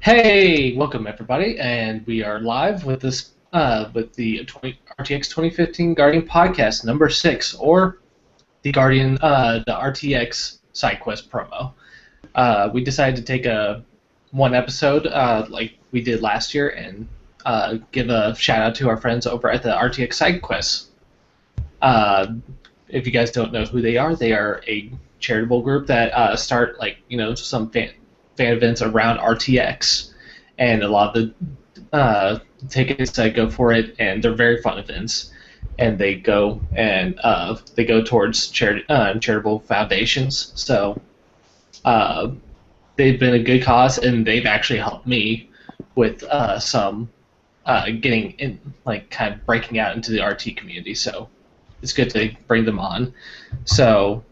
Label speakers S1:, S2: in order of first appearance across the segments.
S1: Hey, welcome everybody, and we are live with this with the RTX 2015 Guardian podcast number 6, or the RTX SideQuest promo. We decided to take one episode like we did last year and give a shout out to our friends over at the RTX SideQuest. Uh, if you guys don't know who they are a charitable group that start some fan events around RTX, and a lot of the tickets that go for it, and they're very fun events, and they go towards charitable foundations. So they've been a good cause, and they've actually helped me with some getting in, like kind of breaking out into the RT community. So it's good to bring them on. So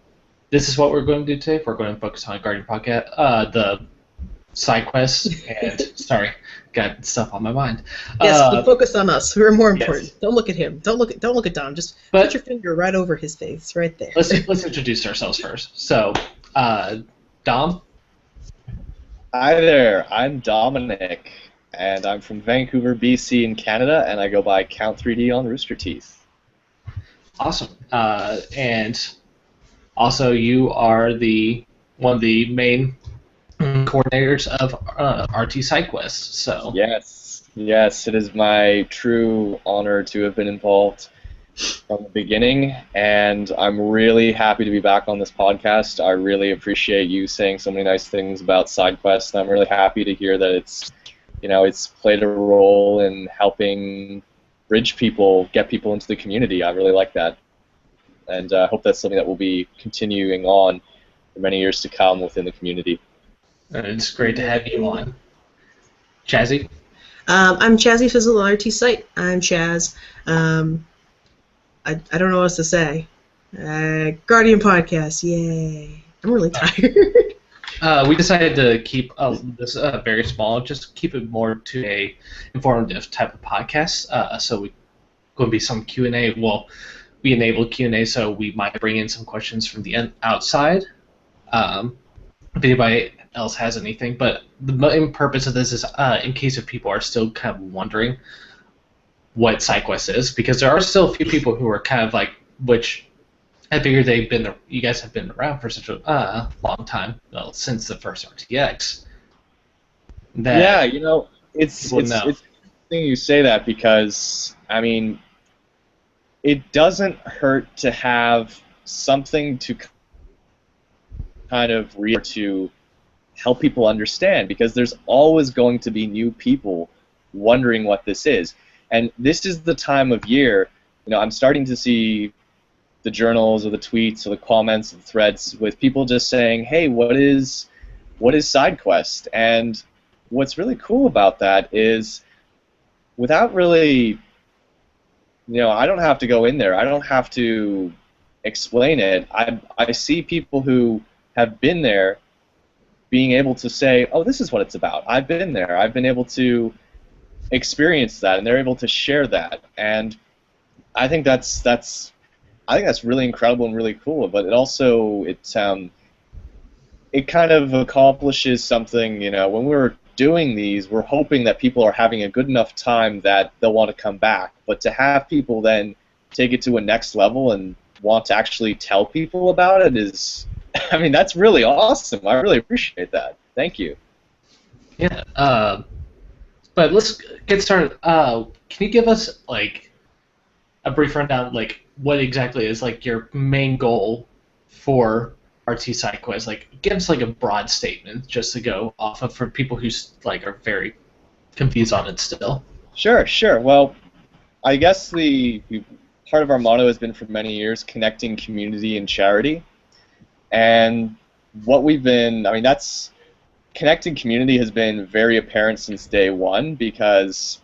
S1: this is what we're going to do today. We're going to focus on Guardian podcast, the side quests, and sorry, got stuff on my mind.
S2: Yes, but focus on us. We're more important.
S1: Yes.
S2: Don't look at him. Don't look at Dom. Just put your finger right over his face, right there.
S1: Let's introduce ourselves first. So, Dom.
S3: Hi there. I'm Dominic, and I'm from Vancouver, BC, in Canada, and I go by Count3D on Rooster Teeth.
S1: Awesome. And also, you are one of the main coordinators of RT SideQuest. So
S3: yes, it is my true honor to have been involved from the beginning, and I'm really happy to be back on this podcast. I really appreciate you saying so many nice things about SideQuest, and I'm really happy to hear that it's played a role in helping bridge people, get people into the community. I really like that, and I hope that's something that will be continuing on for many years to come within the community.
S1: It's great to have you on. Chazzy?
S2: I'm Chazzy Fizzle on RT Site. I'm Chaz. I don't know what else to say. Guardian podcast, yay. I'm really tired.
S1: We decided to keep this very small, just keep it more to a informative type of podcast. So we going to be some Q&A. Well, we enabled Q&A, so we might bring in some questions from the outside. If anybody else has anything, but the main purpose of this is in case if people are still kind of wondering what SideQuest is, because there are still a few people who are kind of like, which I figure you guys have been around for such a long time, well, since the first RTX.
S3: It's interesting you say that, because I mean, it doesn't hurt to have something to kind of to help people understand, because there's always going to be new people wondering what this is. And this is the time of year, I'm starting to see the journals or the tweets or the comments or the threads with people just saying, hey, what is SideQuest? And what's really cool about that is, without really, I don't have to go in there. I don't have to explain it. I see people who have been there being able to say, oh, this is what it's about. I've been there. I've been able to experience that, and they're able to share that. And I think that's really incredible and really cool. But it also it kind of accomplishes something. When we're doing these, we're hoping that people are having a good enough time that they'll want to come back. But to have people then take it to a next level and want to actually tell people about it is, I mean, that's really awesome. I really appreciate that. Thank you.
S1: Yeah. But let's get started. Can you give us like a brief rundown, like what exactly is like your main goal for RT SideQuest? Like, give us like a broad statement just to go off of for people who like are very confused on it still.
S3: Sure. Well, I guess the part of our motto has been for many years connecting community and charity. And what we've been, that's connecting community has been very apparent since day one, because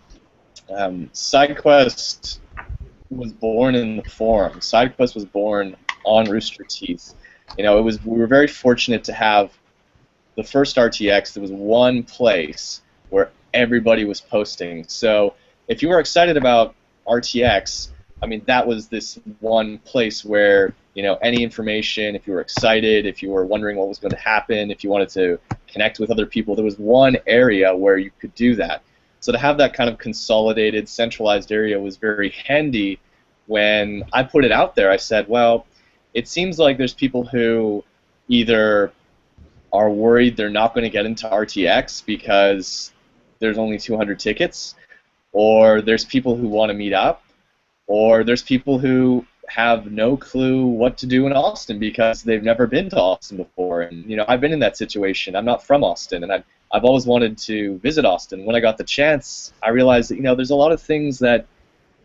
S3: SideQuest was born in the forum. SideQuest was born on Rooster Teeth. We were very fortunate to have the first RTX. There was one place where everybody was posting. So if you were excited about RTX, I mean, that was this one place where, you know, any information, if you were excited, if you were wondering what was going to happen, if you wanted to connect with other people, there was one area where you could do that. So to have that kind of consolidated, centralized area was very handy. When I put it out there, I said, well, it seems like there's people who either are worried they're not going to get into RTX because there's only 200 tickets, or there's people who want to meet up, or there's people who have no clue what to do in Austin because they've never been to Austin before. And, you know, I've been in that situation. I'm not from Austin, and I've always wanted to visit Austin. When I got the chance, I realized that, you know, there's a lot of things that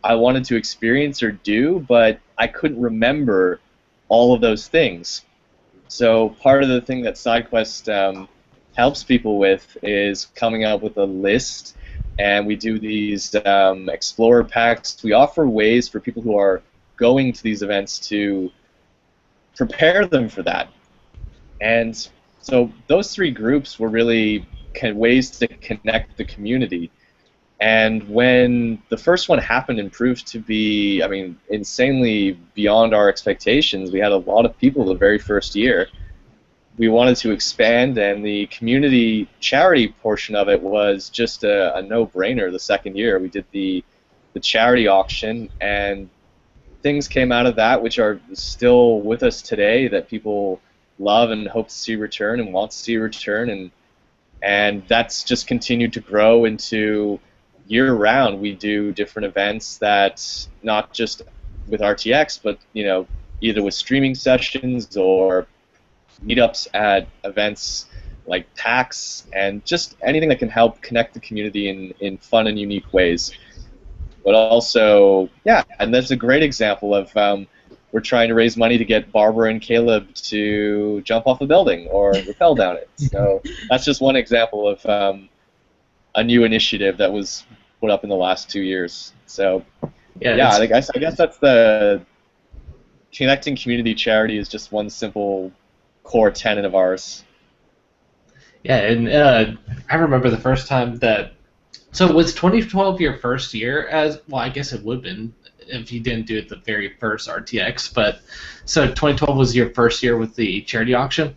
S3: I wanted to experience or do, but I couldn't remember all of those things. So part of the thing that SideQuest helps people with is coming up with a list, and we do these Explorer packs. We offer ways for people who are going to these events to prepare them for that. And so those three groups were really ways to connect the community. And when the first one happened and proved to be, I mean, insanely beyond our expectations, we had a lot of people the very first year. We wanted to expand, and the community charity portion of it was just a no-brainer. The second year, we did the charity auction, and things came out of that which are still with us today that people love and hope to see return and want to see return, and that's just continued to grow into year-round. We do different events that not just with RTX, but, you know, either with streaming sessions or meetups at events like PAX, and just anything that can help connect the community in fun and unique ways. But also, yeah, and that's a great example of we're trying to raise money to get Barbara and Caleb to jump off a building or rappel down it. So that's just one example of a new initiative that was put up in the last 2 years. So yeah, I guess that's the connecting community charity is just one simple core tenet of ours.
S1: Yeah, and I remember the first time that. So was 2012 your first year? As well, I guess it would have been if you didn't do it the very first RTX. But so 2012 was your first year with the charity auction.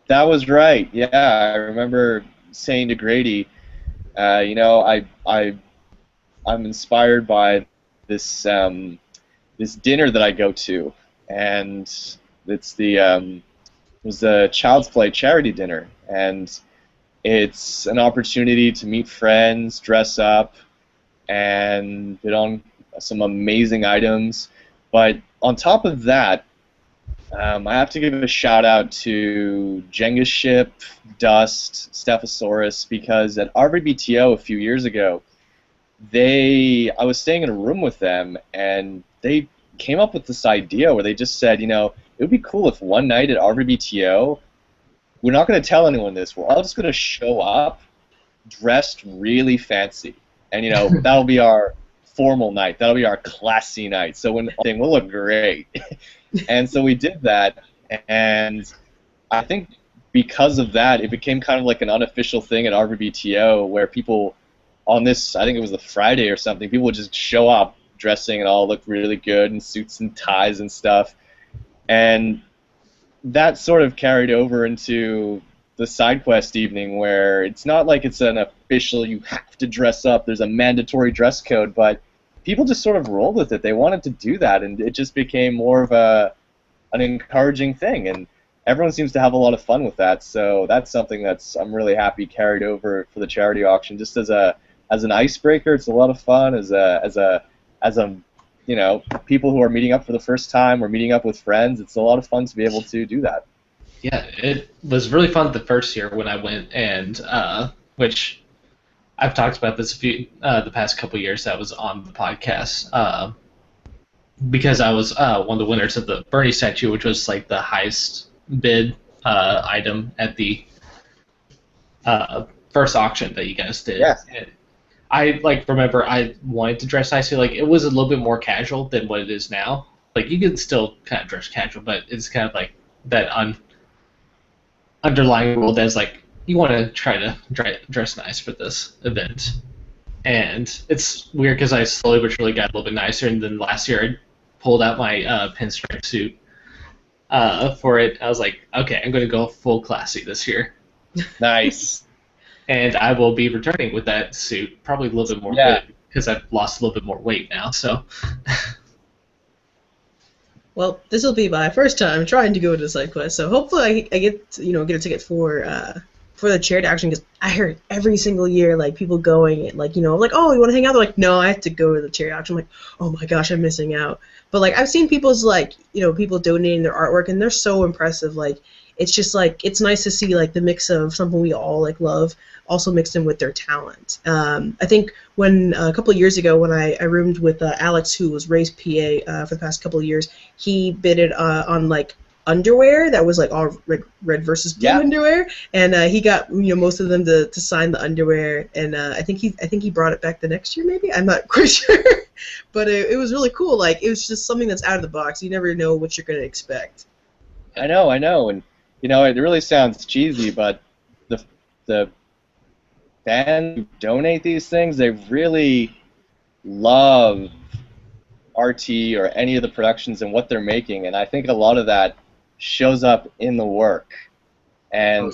S3: That was right. Yeah, I remember saying to Grady, you know, I'm inspired by this this dinner that I go to, and it's it was the Child's Play charity dinner, and it's an opportunity to meet friends, dress up, and bid on some amazing items. But on top of that, I have to give a shout out to Jenga Ship, Dust, Stephosaurus, because at RVBTO a few years ago, I was staying in a room with them, and they came up with this idea where they just said, you know, it would be cool if one night at RVBTO, we're not going to tell anyone this, we're all just going to show up dressed really fancy. And, you know, that'll be our formal night. That'll be our classy night. So we'll look great. And so we did that, and I think because of that, it became kind of like an unofficial thing at RVBTO where people on this, I think it was the Friday or something, people would just show up dressing and all look really good in suits and ties and stuff. And that sort of carried over into the SideQuest evening, where it's not like it's an official, you have to dress up, there's a mandatory dress code, but people just sort of rolled with it. They wanted to do that, and it just became more of an encouraging thing, and everyone seems to have a lot of fun with that. So that's something that's I'm really happy carried over for the charity auction, just as an icebreaker. It's a lot of fun as a you know, people who are meeting up for the first time or meeting up with friends. It's a lot of fun to be able to do that.
S1: Yeah, it was really fun the first year when I went, and which I've talked about this the past couple years that I was on the podcast, because I was one of the winners of the Bernie statue, which was like the highest bid item at the first auction that you guys did.
S3: Yeah.
S1: I remember I wanted to dress nicely. Like, it was a little bit more casual than what it is now. Like, you can still kind of dress casual, but it's kind of like that underlying rule that's like you want to try to dress nice for this event. And it's weird because I slowly but surely got a little bit nicer, and then last year I pulled out my pinstripe suit for it. I was like, okay, I'm going to go full classy this year.
S3: Nice.
S1: And I will be returning with that suit, probably a little bit more good because I've lost a little bit more weight now. So.
S2: Well, this will be my first time trying to go to SideQuest, so hopefully I get get a ticket for the charity action, because I heard every single year like people going and like oh, you want to hang out? They're like, no, I have to go to the charity auction. I'm like, oh my gosh, I'm missing out. But like I've seen people's people donating their artwork, and they're so impressive. Like it's just like it's nice to see like the mix of something we all like love also mixed in with their talent. I think when a couple of years ago when I roomed with Alex, who was Ray's PA for the past couple of years, he bidded on like underwear that was like all red versus blue underwear, and he got most of them to sign the underwear, and I think he brought it back the next year, maybe, I'm not quite sure. But it was really cool. Like it was just something that's out of the box. You never know what you're going to expect.
S3: I know, and it really sounds cheesy, but the fans who donate these things, they really love RT or any of the productions and what they're making, and I think a lot of that shows up in the work. And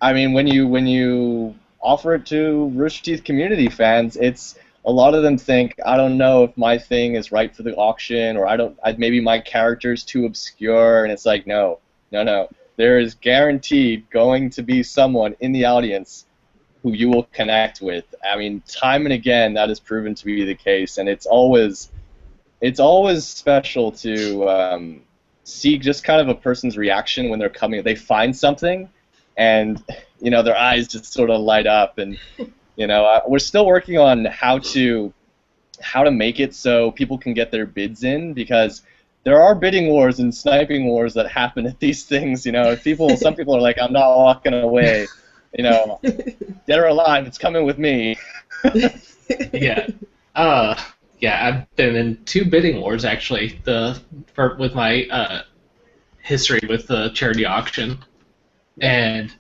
S3: I mean, when you offer it to Rooster Teeth community fans, it's a lot of them think, I don't know if my thing is right for the auction, or maybe my character's too obscure, and it's like, no, there is guaranteed going to be someone in the audience who you will connect with. I mean, time and again, that has proven to be the case, and it's always special to see just kind of a person's reaction when they're coming. They find something, and their eyes just sort of light up. And we're still working on how to make it so people can get their bids in, because there are bidding wars and sniping wars that happen at these things. Some people are like, I'm not walking away. Dead or alive, it's coming with me.
S1: Yeah. I've been in 2 bidding wars actually. With my history with the charity auction, and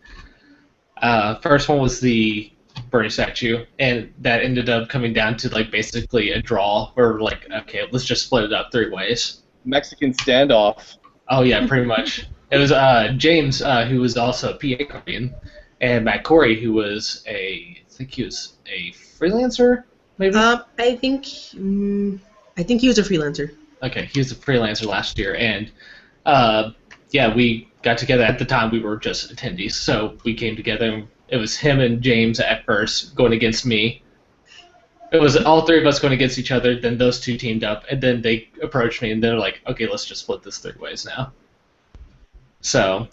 S1: first one was the Bernie statue, and that ended up coming down to like basically a draw. Or like, okay, let's just split it up 3 ways.
S3: Mexican standoff.
S1: Oh yeah, pretty much. It was James, who was also a PA guardian, and Matt Corey, who was I think he was a freelancer, maybe?
S2: I think he was a freelancer.
S1: Okay, he was a freelancer last year, and we got together. At the time, we were just attendees, so we came together, and it was him and James at first going against me. It was all 3 of us going against each other, then those 2 teamed up, and then they approached me, and they're like, okay, let's just split this 3 ways now. So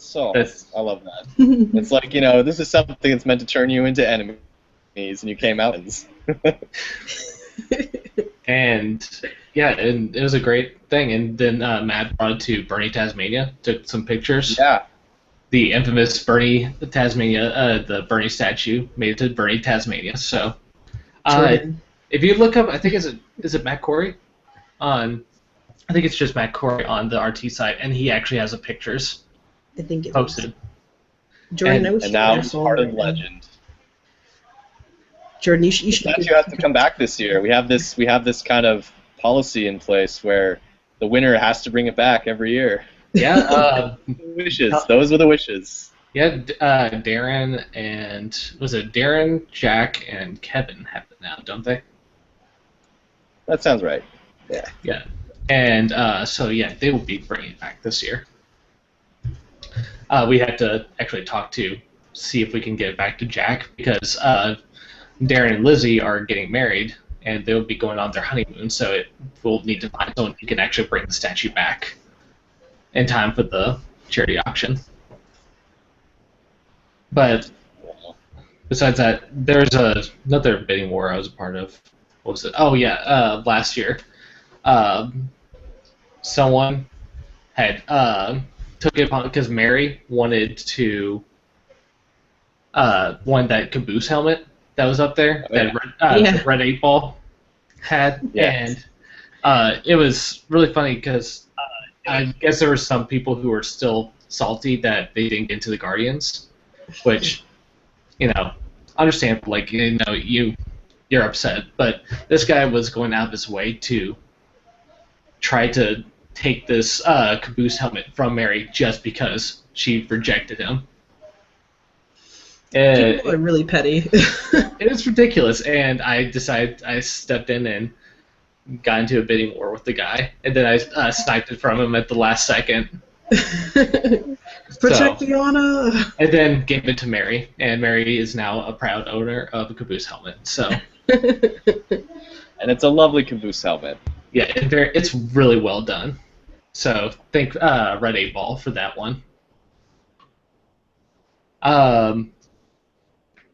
S3: I love that. It's like, this is something that's meant to turn you into enemies, and you came out.
S1: And it was a great thing. And then Matt brought it to Bernie, Tasmania, took some pictures.
S3: Yeah.
S1: The infamous Bernie, Tasmania, the Bernie statue made it to Bernie, Tasmania. So, if you look up, I think is it Matt Corey I think it's just Matt Corey on the RT site, and he actually has the pictures.
S2: I think it's
S1: posted.
S2: Jordan,
S3: and now it's part of legend.
S2: Jordan, you should.
S3: You have to come back this year. We have this kind of policy in place where the winner has to bring it back every year.
S1: Yeah.
S3: Wishes. Those were the wishes.
S1: Yeah. Darren and was it Darren, Jack, and Kevin have it now, don't they?
S3: That sounds right.
S2: Yeah.
S1: Yeah. And they will be bringing it back this year. We had to actually talk to see if we can get it back to Jack, because Darren and Lizzie are getting married, and they'll be going on their honeymoon, so we'll need to find someone who can actually bring the statue back in time for the charity auction. But besides that, there's another bidding war I was a part of. What was it? Oh yeah, last year. Someone had took it upon because Mary wanted to want that caboose helmet that was up there, the red 8 ball had, and it was really funny because I guess there were some people who were still salty that they didn't get into the Guardians, which, understandable. Like, you're upset. But this guy was going out of his way to try to take this caboose helmet from Mary just because she rejected him.
S2: People are really petty.
S1: It was ridiculous, and I stepped in and got into a bidding war with the guy, and then I sniped it from him at the last second.
S2: Protect the honor.
S1: And then gave it to Mary, and Mary is now a proud owner of a caboose helmet. So,
S3: and it's a lovely caboose helmet.
S1: Yeah, it's really well done. So thank Red 8 Ball for that one.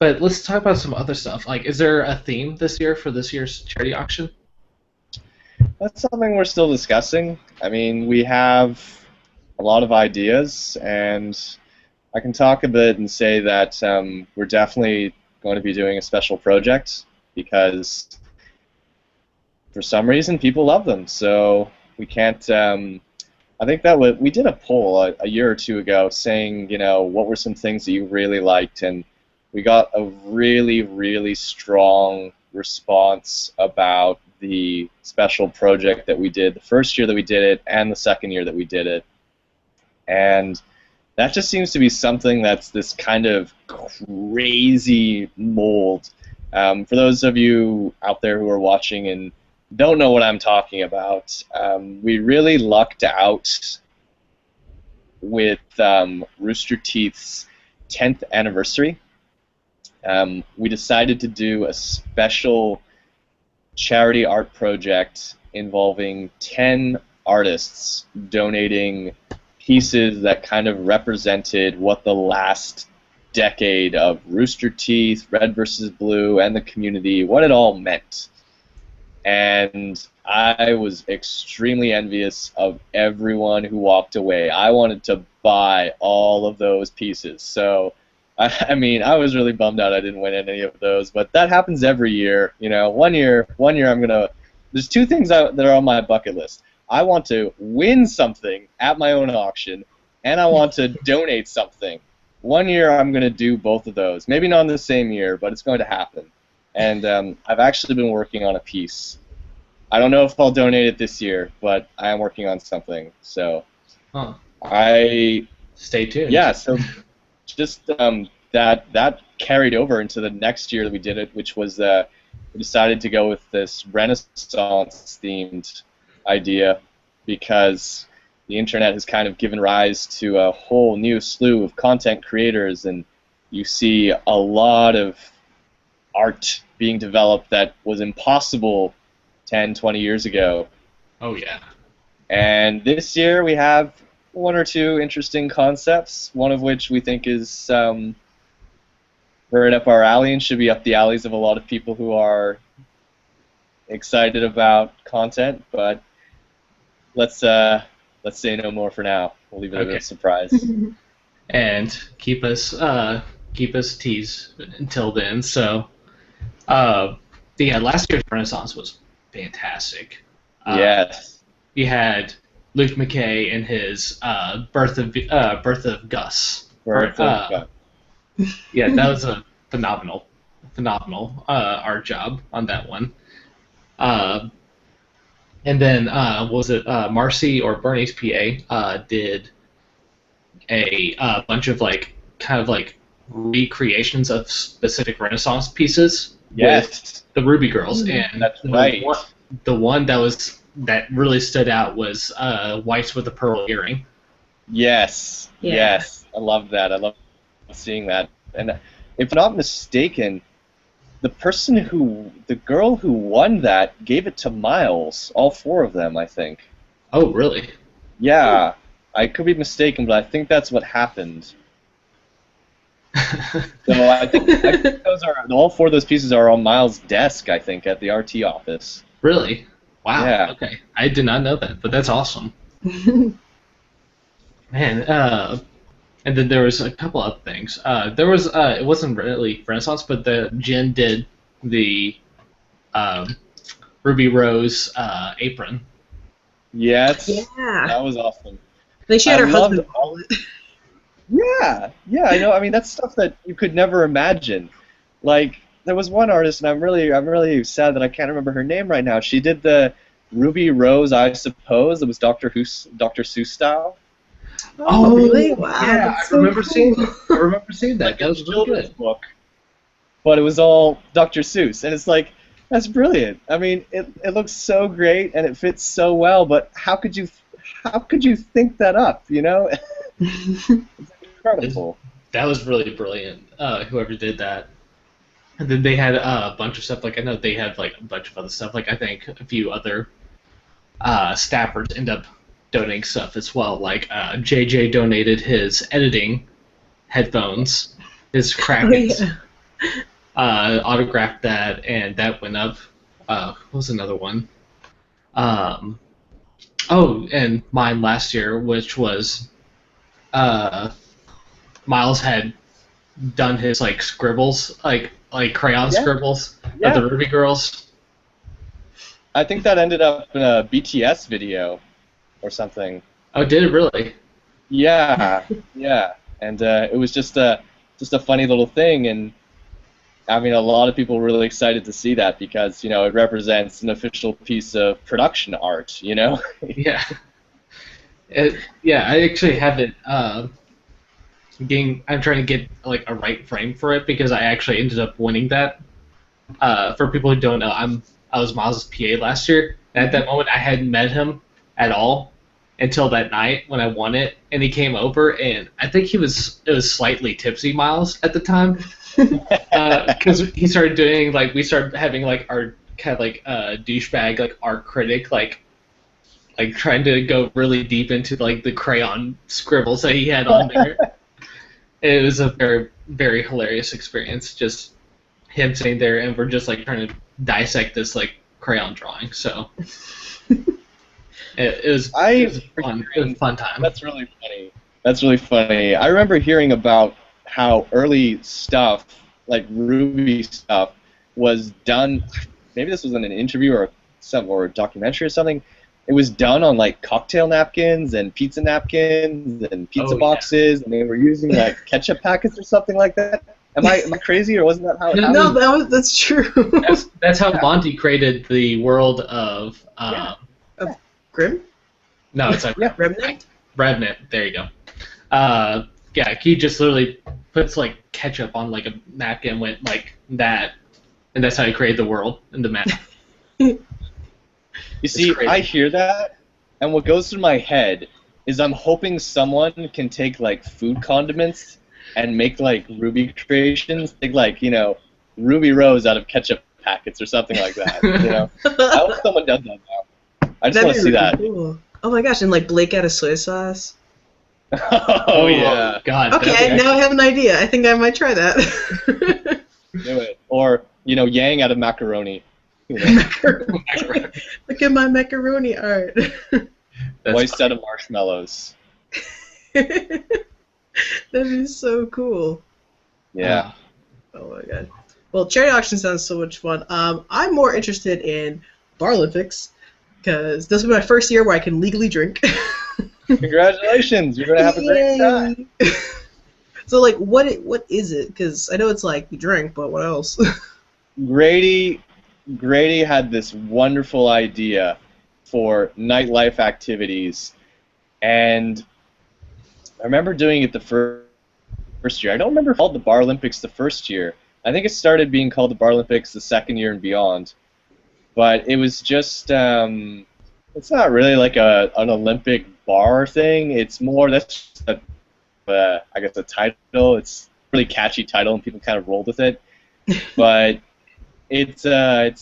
S1: But let's talk about some other stuff. Like, is there a theme this year for this year's charity auction?
S3: That's something we're still discussing. I mean, we have a lot of ideas, and I can talk a bit and say that we're definitely going to be doing a special project because for some reason people love them. So we can't. I think that we did a poll a year or two ago saying, what were some things that you really liked, and we got a really, really strong response about the special project that we did the first year that we did it and the second year that we did it. And that just seems to be something that's this kind of crazy mold. For those of you out there who are watching and don't know what I'm talking about, we really lucked out with Rooster Teeth's 10th anniversary. We decided to do a special charity art project involving 10 artists donating pieces that kind of represented what the last decade of Rooster Teeth, Red vs. Blue, and the community, what it all meant. And I was extremely envious of everyone who walked away. I wanted to buy all of those pieces. So, I mean, I was really bummed out I didn't win any of those, but that happens every year. One year I'm gonna. There's two things that are on my bucket list. I want to win something at my own auction, and I want to donate something. One year I'm gonna do both of those. Maybe not in the same year, but it's going to happen. And I've actually been working on a piece. I don't know if I'll donate it this year, but I am working on something. So
S1: Stay tuned.
S3: Yeah. So. Just that carried over into the next year that we did it, which was we decided to go with this Renaissance-themed idea because the internet has kind of given rise to a whole new slew of content creators, and you see a lot of art being developed that was impossible 10, 20 years ago.
S1: Oh, yeah.
S3: And this year we have one or two interesting concepts, one of which we think is right up our alley and should be up the alleys of a lot of people who are excited about content, but let's say no more for now. We'll leave it a surprise.
S1: And keep us teased until then. So, last year's Renaissance was fantastic.
S3: Yes.
S1: We had Luke McKay and his Birth of Gus.
S3: Birth of Gus.
S1: Yeah, that was a phenomenal art job on that one. And then was it Marcy or Bernie's PA did a bunch of kind of recreations of specific Renaissance pieces with the Ruby Girls, and
S3: that's right.
S1: The one that really stood out was Whites with a Pearl Earring.
S3: Yes, yes, I love that. I love seeing that. And if I'm not mistaken, the girl who won that gave it to Miles, all four of them, I think.
S1: Oh, really?
S3: Yeah, I could be mistaken, but I think that's what happened. So I think all four of those pieces are on Miles' desk, I think, at the RT office.
S1: Really? Wow.
S3: Yeah.
S1: Okay. I did not know that, but that's awesome. Man, and then there was a couple other things. There was it wasn't really Renaissance, but Jen did the Ruby Rose apron.
S3: Yes.
S2: Yeah.
S3: That was awesome.
S2: Then she had her husband all it.
S3: Yeah, I know. I mean, that's stuff that you could never imagine. Like, there was one artist, and I'm really sad that I can't remember her name right now. She did the Ruby Rose, I suppose. It was Dr. Seuss style.
S2: Oh, really? Wow.
S1: Yeah,
S2: I remember
S1: seeing that. I remember seeing that. That was a children's
S3: book. But it was all Dr. Seuss, and it's like, that's brilliant. I mean, it looks so great, and it fits so well. But how could you think that up? You know, it's incredible.
S1: That was really brilliant. Whoever did that. And then they had a bunch of stuff. Like I know they had like a bunch of other stuff. Like I think a few other staffers end up donating stuff as well. Like JJ donated his editing headphones, his Krakens.
S2: Oh, yeah.
S1: Autographed that, and that went up. What was another one? Oh, and mine last year, which was Miles had done his like scribbles, like crayon scribbles of the Ruby Girls.
S3: I think that ended up in a BTS video or something.
S1: Oh, did it really?
S3: Yeah, yeah. And it was just a funny little thing, and I mean, a lot of people were really excited to see that because, you know, it represents an official piece of production art, you know?
S1: Yeah. I actually have it. I'm trying to get like a right frame for it because I actually ended up winning that. For people who don't know, I was Miles' PA last year. And at that moment, I hadn't met him at all until that night when I won it, and he came over, and I think it was slightly tipsy, Miles, at the time, because he started doing like we started having like our kind of like douchebag like art critic like trying to go really deep into like the crayon scribbles that he had on there. It was a very, very hilarious experience, just him sitting there, and we're just like trying to dissect this like crayon drawing. So it was fun. It was a fun time.
S3: That's really funny. That's really funny. I remember hearing about how early stuff, like Ruby stuff, was done. Maybe this was in an interview or a documentary or something. It was done on like cocktail napkins and pizza napkins and pizza boxes, and they were using like ketchup packets or something like that. Am I crazy, or wasn't that how?
S2: No, that's true.
S1: That's how Monty created the world of
S2: of Grimm.
S1: No, it's like
S2: Remnant.
S1: Remnant. There you go. Yeah, he just literally puts like ketchup on like a napkin, went like that, and that's how he created the world and the map.
S3: You see, I hear that, and what goes through my head is I'm hoping someone can take like food condiments and make like Ruby creations, take like, you know, Ruby Rose out of ketchup packets or something like that. You know, I hope someone does that now. I just want to see that.
S2: Cool. Oh my gosh, and like Blake out of soy sauce.
S3: Oh yeah.
S1: God.
S2: Okay, now I have an idea. I think I might try that.
S3: Do it. Or, you know, Yang out of macaroni. You know?
S2: Macaroni. Look at my macaroni art.
S3: White set of marshmallows.
S2: That'd be so cool.
S3: Yeah.
S2: Oh my god. Well, charity auction sounds so much fun. I'm more interested in Barlympics because this will be my first year where I can legally drink.
S3: Congratulations! You're gonna have a great time.
S2: So, like, what is it? Because I know it's like you drink, but what else?
S3: Grady had this wonderful idea for nightlife activities, and I remember doing it the first year. I don't remember if it was called the Barlympics the first year. I think it started being called the Barlympics the second year and beyond. But it was just, it's not really like an Olympic bar thing. It's more, that's just I guess a title. It's a really catchy title, and people kind of rolled with it. But it's a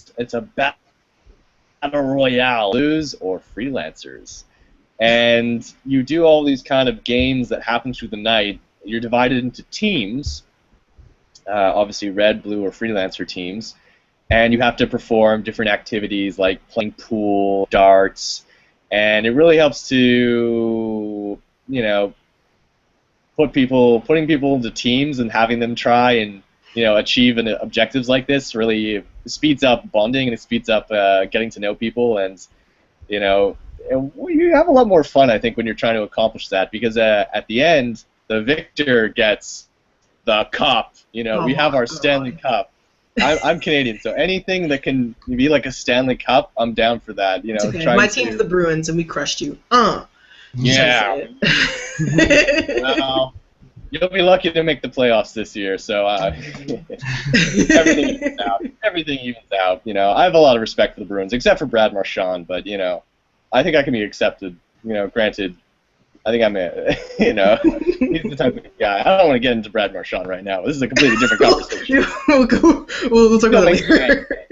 S3: battle royale, blues or freelancers, and you do all these kind of games that happen through the night. You're divided into teams, obviously red, blue, or freelancer teams, and you have to perform different activities like playing pool, darts, and it really helps to, you know, putting people into teams and having them try and, you know, achieve objectives like this really speeds up bonding, and it speeds up getting to know people, and, you know, you have a lot more fun, I think, when you're trying to accomplish that, because at the end, the victor gets the cup. You know, we have our Stanley Cup, I'm Canadian, so anything that can be like a Stanley Cup, I'm down for that. You know,
S2: okay. My team's the Bruins, and we crushed you.
S3: Yeah. Well, you'll be lucky to make the playoffs this year, so everything evens out. You know, I have a lot of respect for the Bruins, except for Brad Marchand, but you know, I think I can be accepted. You know, granted, I think I'm you know, he's the type of guy. I don't want to get into Brad Marchand right now. This is a completely different conversation.
S2: we'll talk about it later.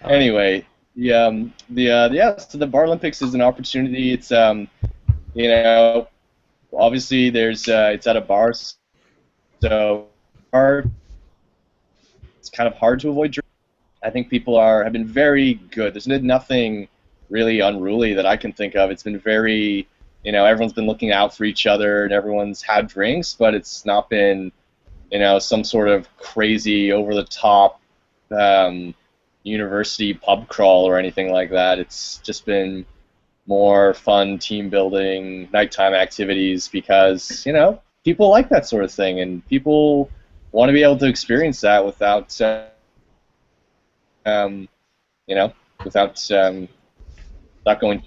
S3: Anyway, so the Bar Olympics is an opportunity. It's you know, obviously it's at a bar, so it's kind of hard to avoid drinking. I think people have been very good. There's nothing really unruly that I can think of. It's been very, you know, everyone's been looking out for each other and everyone's had drinks, but it's not been, you know, some sort of crazy over-the-top university pub crawl or anything like that. It's just been more fun team building, nighttime activities because, you know, people like that sort of thing and people want to be able to experience that without, you know, without not going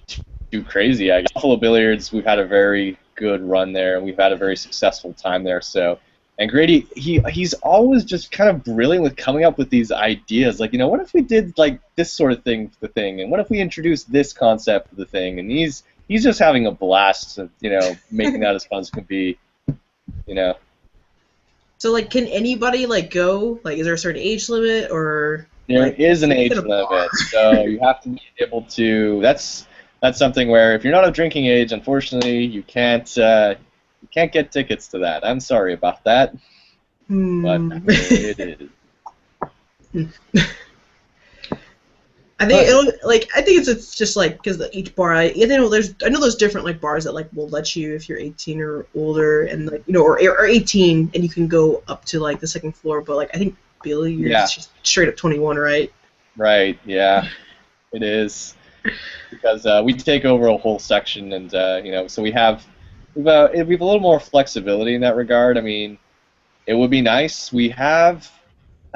S3: too crazy. I guess Buffalo Billiards, we've had a very good run there, and we've had a very successful time there. So, and Grady, he's always just kind of brilliant with coming up with these ideas. Like, you know, what if we did like this sort of thing for the thing, and what if we introduced this concept for the thing? And he's just having a blast, you know, making that as fun as can be, you know.
S2: So, like, can anybody like go? Like, is there a certain age limit or?
S3: There is an age limit, so you have to be able to. That's something where if you're not of drinking age, unfortunately, you can't get tickets to that. I'm sorry about that, but it is.
S2: I think it's just like because each bar I know there's different like bars that like will let you if you're 18 or older and like you know or 18 and you can go up to like the second floor, but like I think Billiards just straight up 21, right?
S3: Right, yeah, it is. Because we take over a whole section, and you know, so we have a little more flexibility in that regard. I mean, it would be nice. I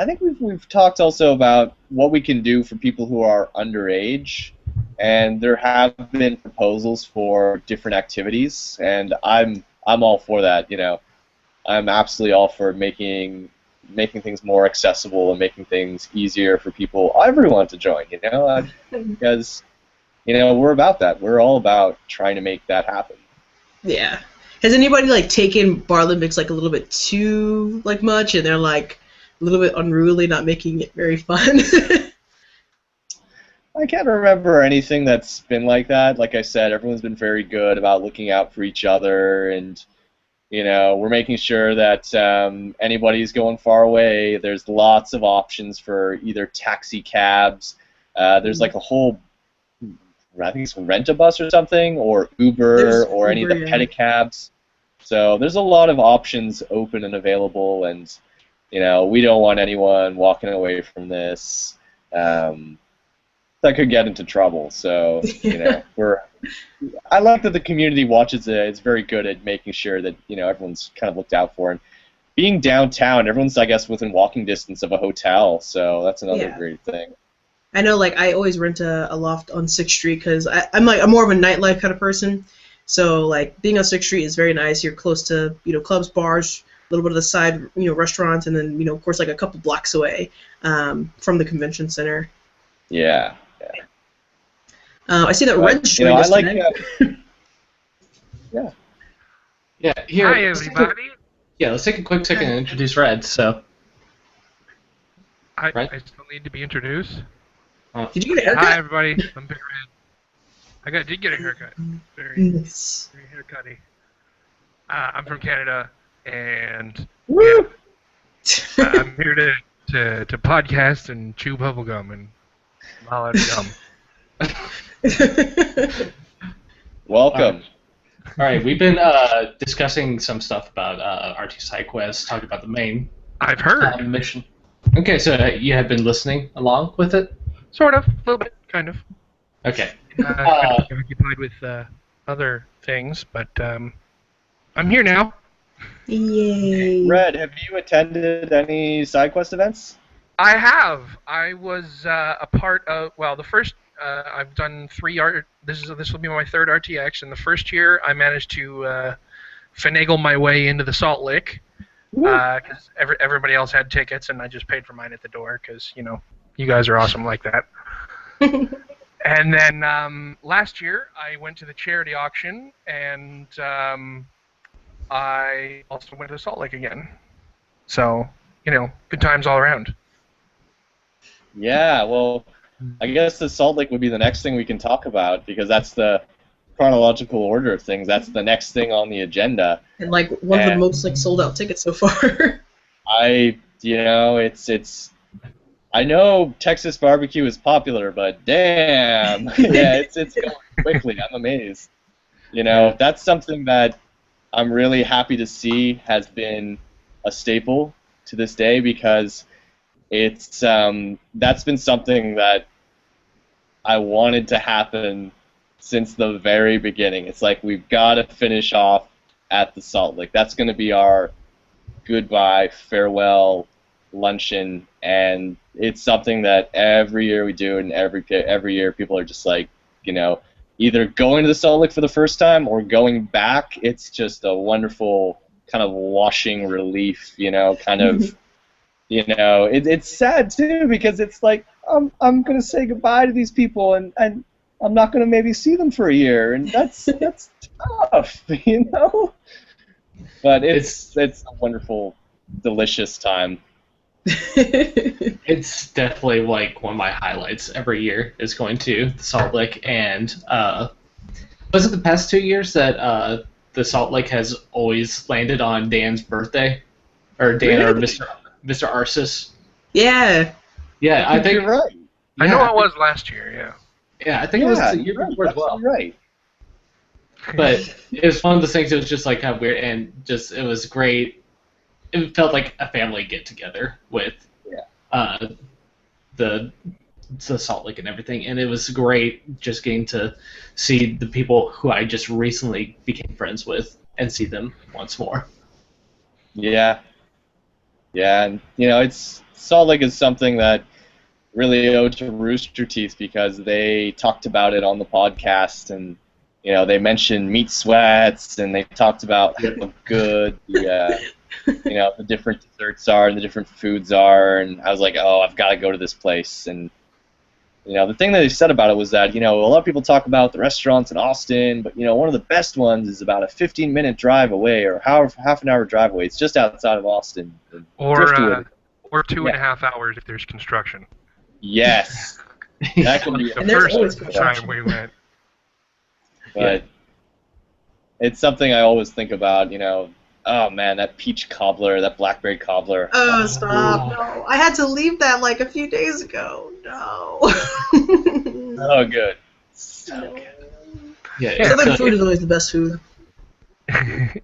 S3: think we've talked also about what we can do for people who are underage, and there have been proposals for different activities, and I'm all for that. You know, I'm absolutely all for making things more accessible and making things easier for everyone to join, you know, because, you know, we're about that. We're all about trying to make that happen.
S2: Yeah. Has anybody, like, taken Bar Olympics, like, a little bit too, like, much, and they're, like, a little bit unruly, not making it very fun?
S3: I can't remember anything that's been like that. Like I said, everyone's been very good about looking out for each other and, you know, we're making sure that anybody's going far away. There's lots of options for either taxi cabs. There's like a whole, I think it's Rent-A-Bus or something, or Uber, or any of the pedicabs. So there's a lot of options open and available, and you know, we don't want anyone walking away from this that could get into trouble. So you know, I like that the community watches it. It's very good at making sure that, you know, everyone's kind of looked out for. And being downtown, everyone's, I guess, within walking distance of a hotel, so that's another great thing.
S2: I know, like, I always rent a loft on 6th Street because I'm more of a nightlife kind of person. So, like, being on 6th Street is very nice. You're close to, you know, clubs, bars, a little bit of the side, you know, restaurants, and then, you know, of course, like a couple blocks away from the convention center.
S3: Yeah.
S2: I see that Red
S3: you know, I like.
S1: Yeah. Here.
S4: Hi, everybody.
S1: Let's take a quick second and introduce Red. So.
S4: I still need to be introduced.
S2: Did you get a haircut?
S4: Hi, everybody. I'm Big Red. did get a haircut. Very haircutty. I'm from Canada, and I'm here to podcast and chew bubblegum and smile at gum.
S3: Welcome.
S1: All right, we've been discussing some stuff about RT SideQuest, talking about the main
S4: I've heard
S1: mission. Okay, so you have been listening along with it?
S4: Sort of, a little bit, kind of.
S1: Okay.
S4: Occupied with other things, but I'm here now.
S2: Yay!
S3: Red, have you attended any SideQuest events?
S4: I have. I was a part of. Well, the first I've done 3 art. This will be my 3rd RTX, and the first year I managed to finagle my way into the Salt Lick because everybody else had tickets, and I just paid for mine at the door because you guys are awesome like that. And then last year I went to the charity auction, and I also went to the Salt Lake again. So good times all around.
S3: Yeah, well, I guess the Salt Lake would be the next thing we can talk about because that's the chronological order of things. That's the next thing on the agenda.
S2: And like one of the most sold out tickets so far.
S3: It's I know Texas barbecue is popular, but damn, yeah, it's going quickly. I'm amazed. That's something that I'm really happy to see has been a staple to this day because it's that's been something that I wanted to happen since the very beginning. It's like we've got to finish off at the Salt Lake. That's going to be our goodbye, farewell luncheon, and it's something that every year we do, and every year people are just like, either going to the Salt Lake for the first time or going back. It's just a wonderful kind of washing relief, kind of. It's sad too because it's like I'm gonna say goodbye to these people and I'm not gonna maybe see them for a year, and that's tough, But it's a wonderful, delicious time.
S1: It's definitely like one of my highlights every year is going to the Salt Lake, and was it the past 2 years that the Salt Lake has always landed on Dan's birthday, or Dan or Mr. Arsis?
S2: Yeah.
S1: Yeah, I think
S3: you're right.
S4: I know it was last year. Yeah.
S1: Yeah, I think it was the year before as well.
S3: Right.
S1: But it was one of those things. It was just like kind of weird, and just it was great. It felt like a family get together with the Salt Lake and everything, and it was great just getting to see the people who I just recently became friends with and see them once more.
S3: Yeah. Yeah, and it's Salt Lake is something that really owed to Rooster Teeth because they talked about it on the podcast, and they mentioned meat sweats, and they talked about how good the different desserts are and the different foods are, and I was like, oh, I've got to go to this place. And the thing that they said about it was that a lot of people talk about the restaurants in Austin, but one of the best ones is about a 15-minute drive away, or half an hour drive away. It's just outside of Austin.
S4: Or 2.5 hours if there's construction.
S3: Yes, that can be
S4: the first time we went.
S3: But it's something I always think about. Oh man, that peach cobbler, that blackberry cobbler.
S2: Oh, stop! No, I had to leave that like a few days ago. No.
S3: Oh, good.
S2: So good.
S1: Yeah,
S2: Southern food is always the best food.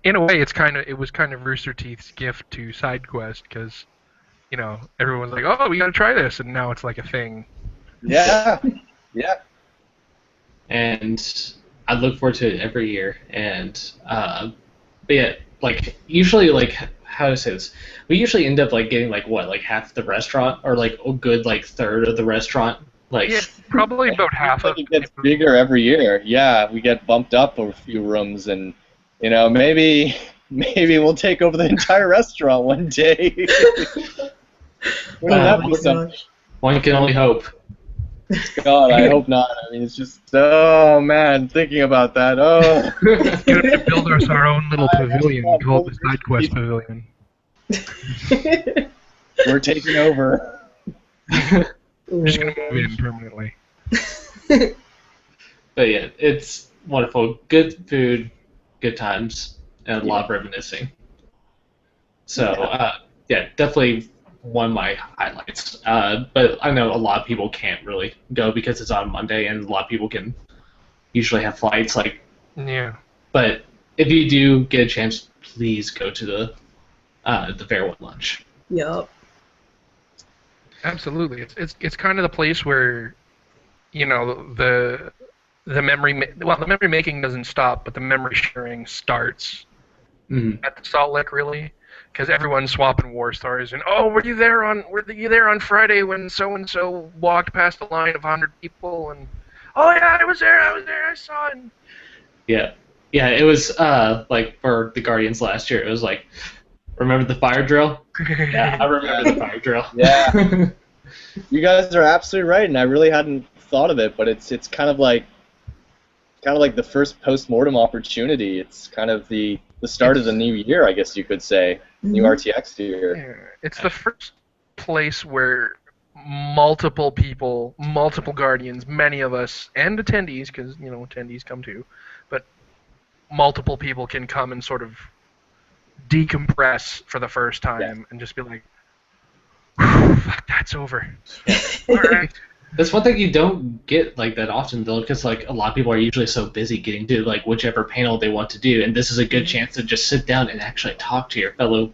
S4: In a way, it was kind of Rooster Teeth's gift to SideQuest because, everyone's like, oh, we got to try this, and now it's like a thing.
S3: Yeah, yeah.
S1: And I look forward to it every year, and but yeah, like usually, like how to say this, we usually end up like getting like half the restaurant, or like a good like third of the restaurant. Like
S4: yeah, probably about half of
S3: it. Gets bigger every year. Yeah, we get bumped up a few rooms, and maybe we'll take over the entire restaurant one day. Wouldn't that be something?
S1: One can only hope.
S3: God, I hope not. I mean, it's just, oh man, thinking about that. Oh,
S4: we have to build us our own little pavilion called the SideQuest Pavilion.
S3: We're taking over.
S4: We're just gonna move in permanently.
S1: But yeah, it's wonderful. Good food, good times, and a lot of reminiscing. So yeah, definitely one of my highlights. But I know a lot of people can't really go because it's on Monday, and a lot of people can usually have flights.
S4: Yeah.
S1: But if you do get a chance, please go to the Fairwood lunch.
S2: Yup.
S4: Absolutely, it's kind of the place where, the memory making doesn't stop, but the memory sharing starts. at the Salt Lick, really, because everyone's swapping war stories. And were you there on Friday when so and so walked past a line of 100 people? And yeah, I was there, I saw it.
S1: Yeah, yeah. It was like for the Guardians last year. It was like, remember the fire drill? Yeah, I remember the fire drill.
S3: Yeah. You guys are absolutely right, and I really hadn't thought of it, but it's kind of like the first post-mortem opportunity. It's kind of the start of the new year, I guess you could say. New RTX year.
S4: Yeah. It's the first place where multiple people, multiple Guardians, many of us, and attendees, because attendees come too, but multiple people can come and sort of decompress for the first time and just be like, fuck, that's over. All right.
S1: That's one thing you don't get like that often, though, because like a lot of people are usually so busy getting to like whichever panel they want to do, and this is a good chance to just sit down and actually talk to your fellow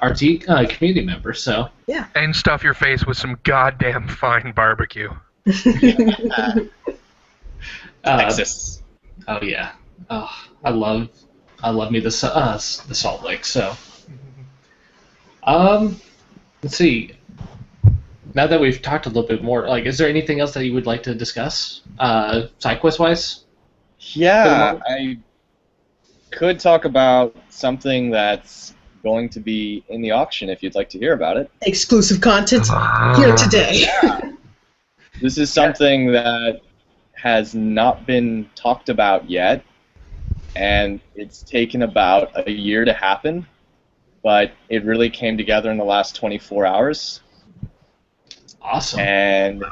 S1: RT community members. So
S2: yeah,
S4: and stuff your face with some goddamn fine barbecue.
S3: Texas.
S1: Oh yeah. Oh, I love me the Salt Lake. So let's see. Now that we've talked a little bit more, like, is there anything else that you would like to discuss, SideQuest-wise?
S3: Yeah, I could talk about something that's going to be in the auction if you'd like to hear about it.
S2: Exclusive content here today.
S3: Yeah. This is something that has not been talked about yet, and it's taken about a year to happen, but it really came together in the last 24 hours.
S1: Awesome.
S3: And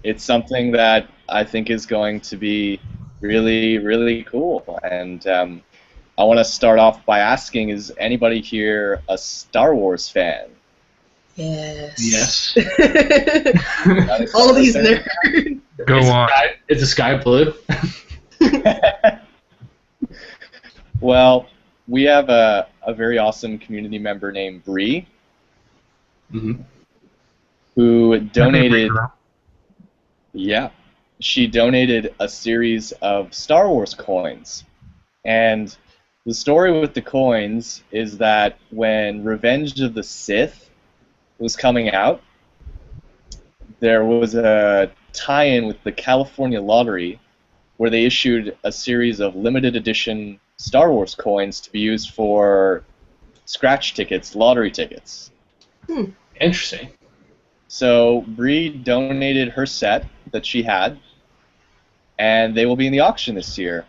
S3: it's something that I think is going to be really, really cool. And I want to start off by asking, is anybody here a Star Wars fan?
S2: Yes.
S1: Yes.
S2: All these nerds.
S4: Go on.
S1: Is the sky blue?
S3: Well, we have a very awesome community member named Bree.
S1: Mm-hmm.
S3: Who donated? Yeah, she donated a series of Star Wars coins, and the story with the coins is that when Revenge of the Sith was coming out, there was a tie-in with the California Lottery where they issued a series of limited edition Star Wars coins to be used for scratch tickets, lottery tickets.
S1: Interesting.
S3: So Bree donated her set that she had, and they will be in the auction this year.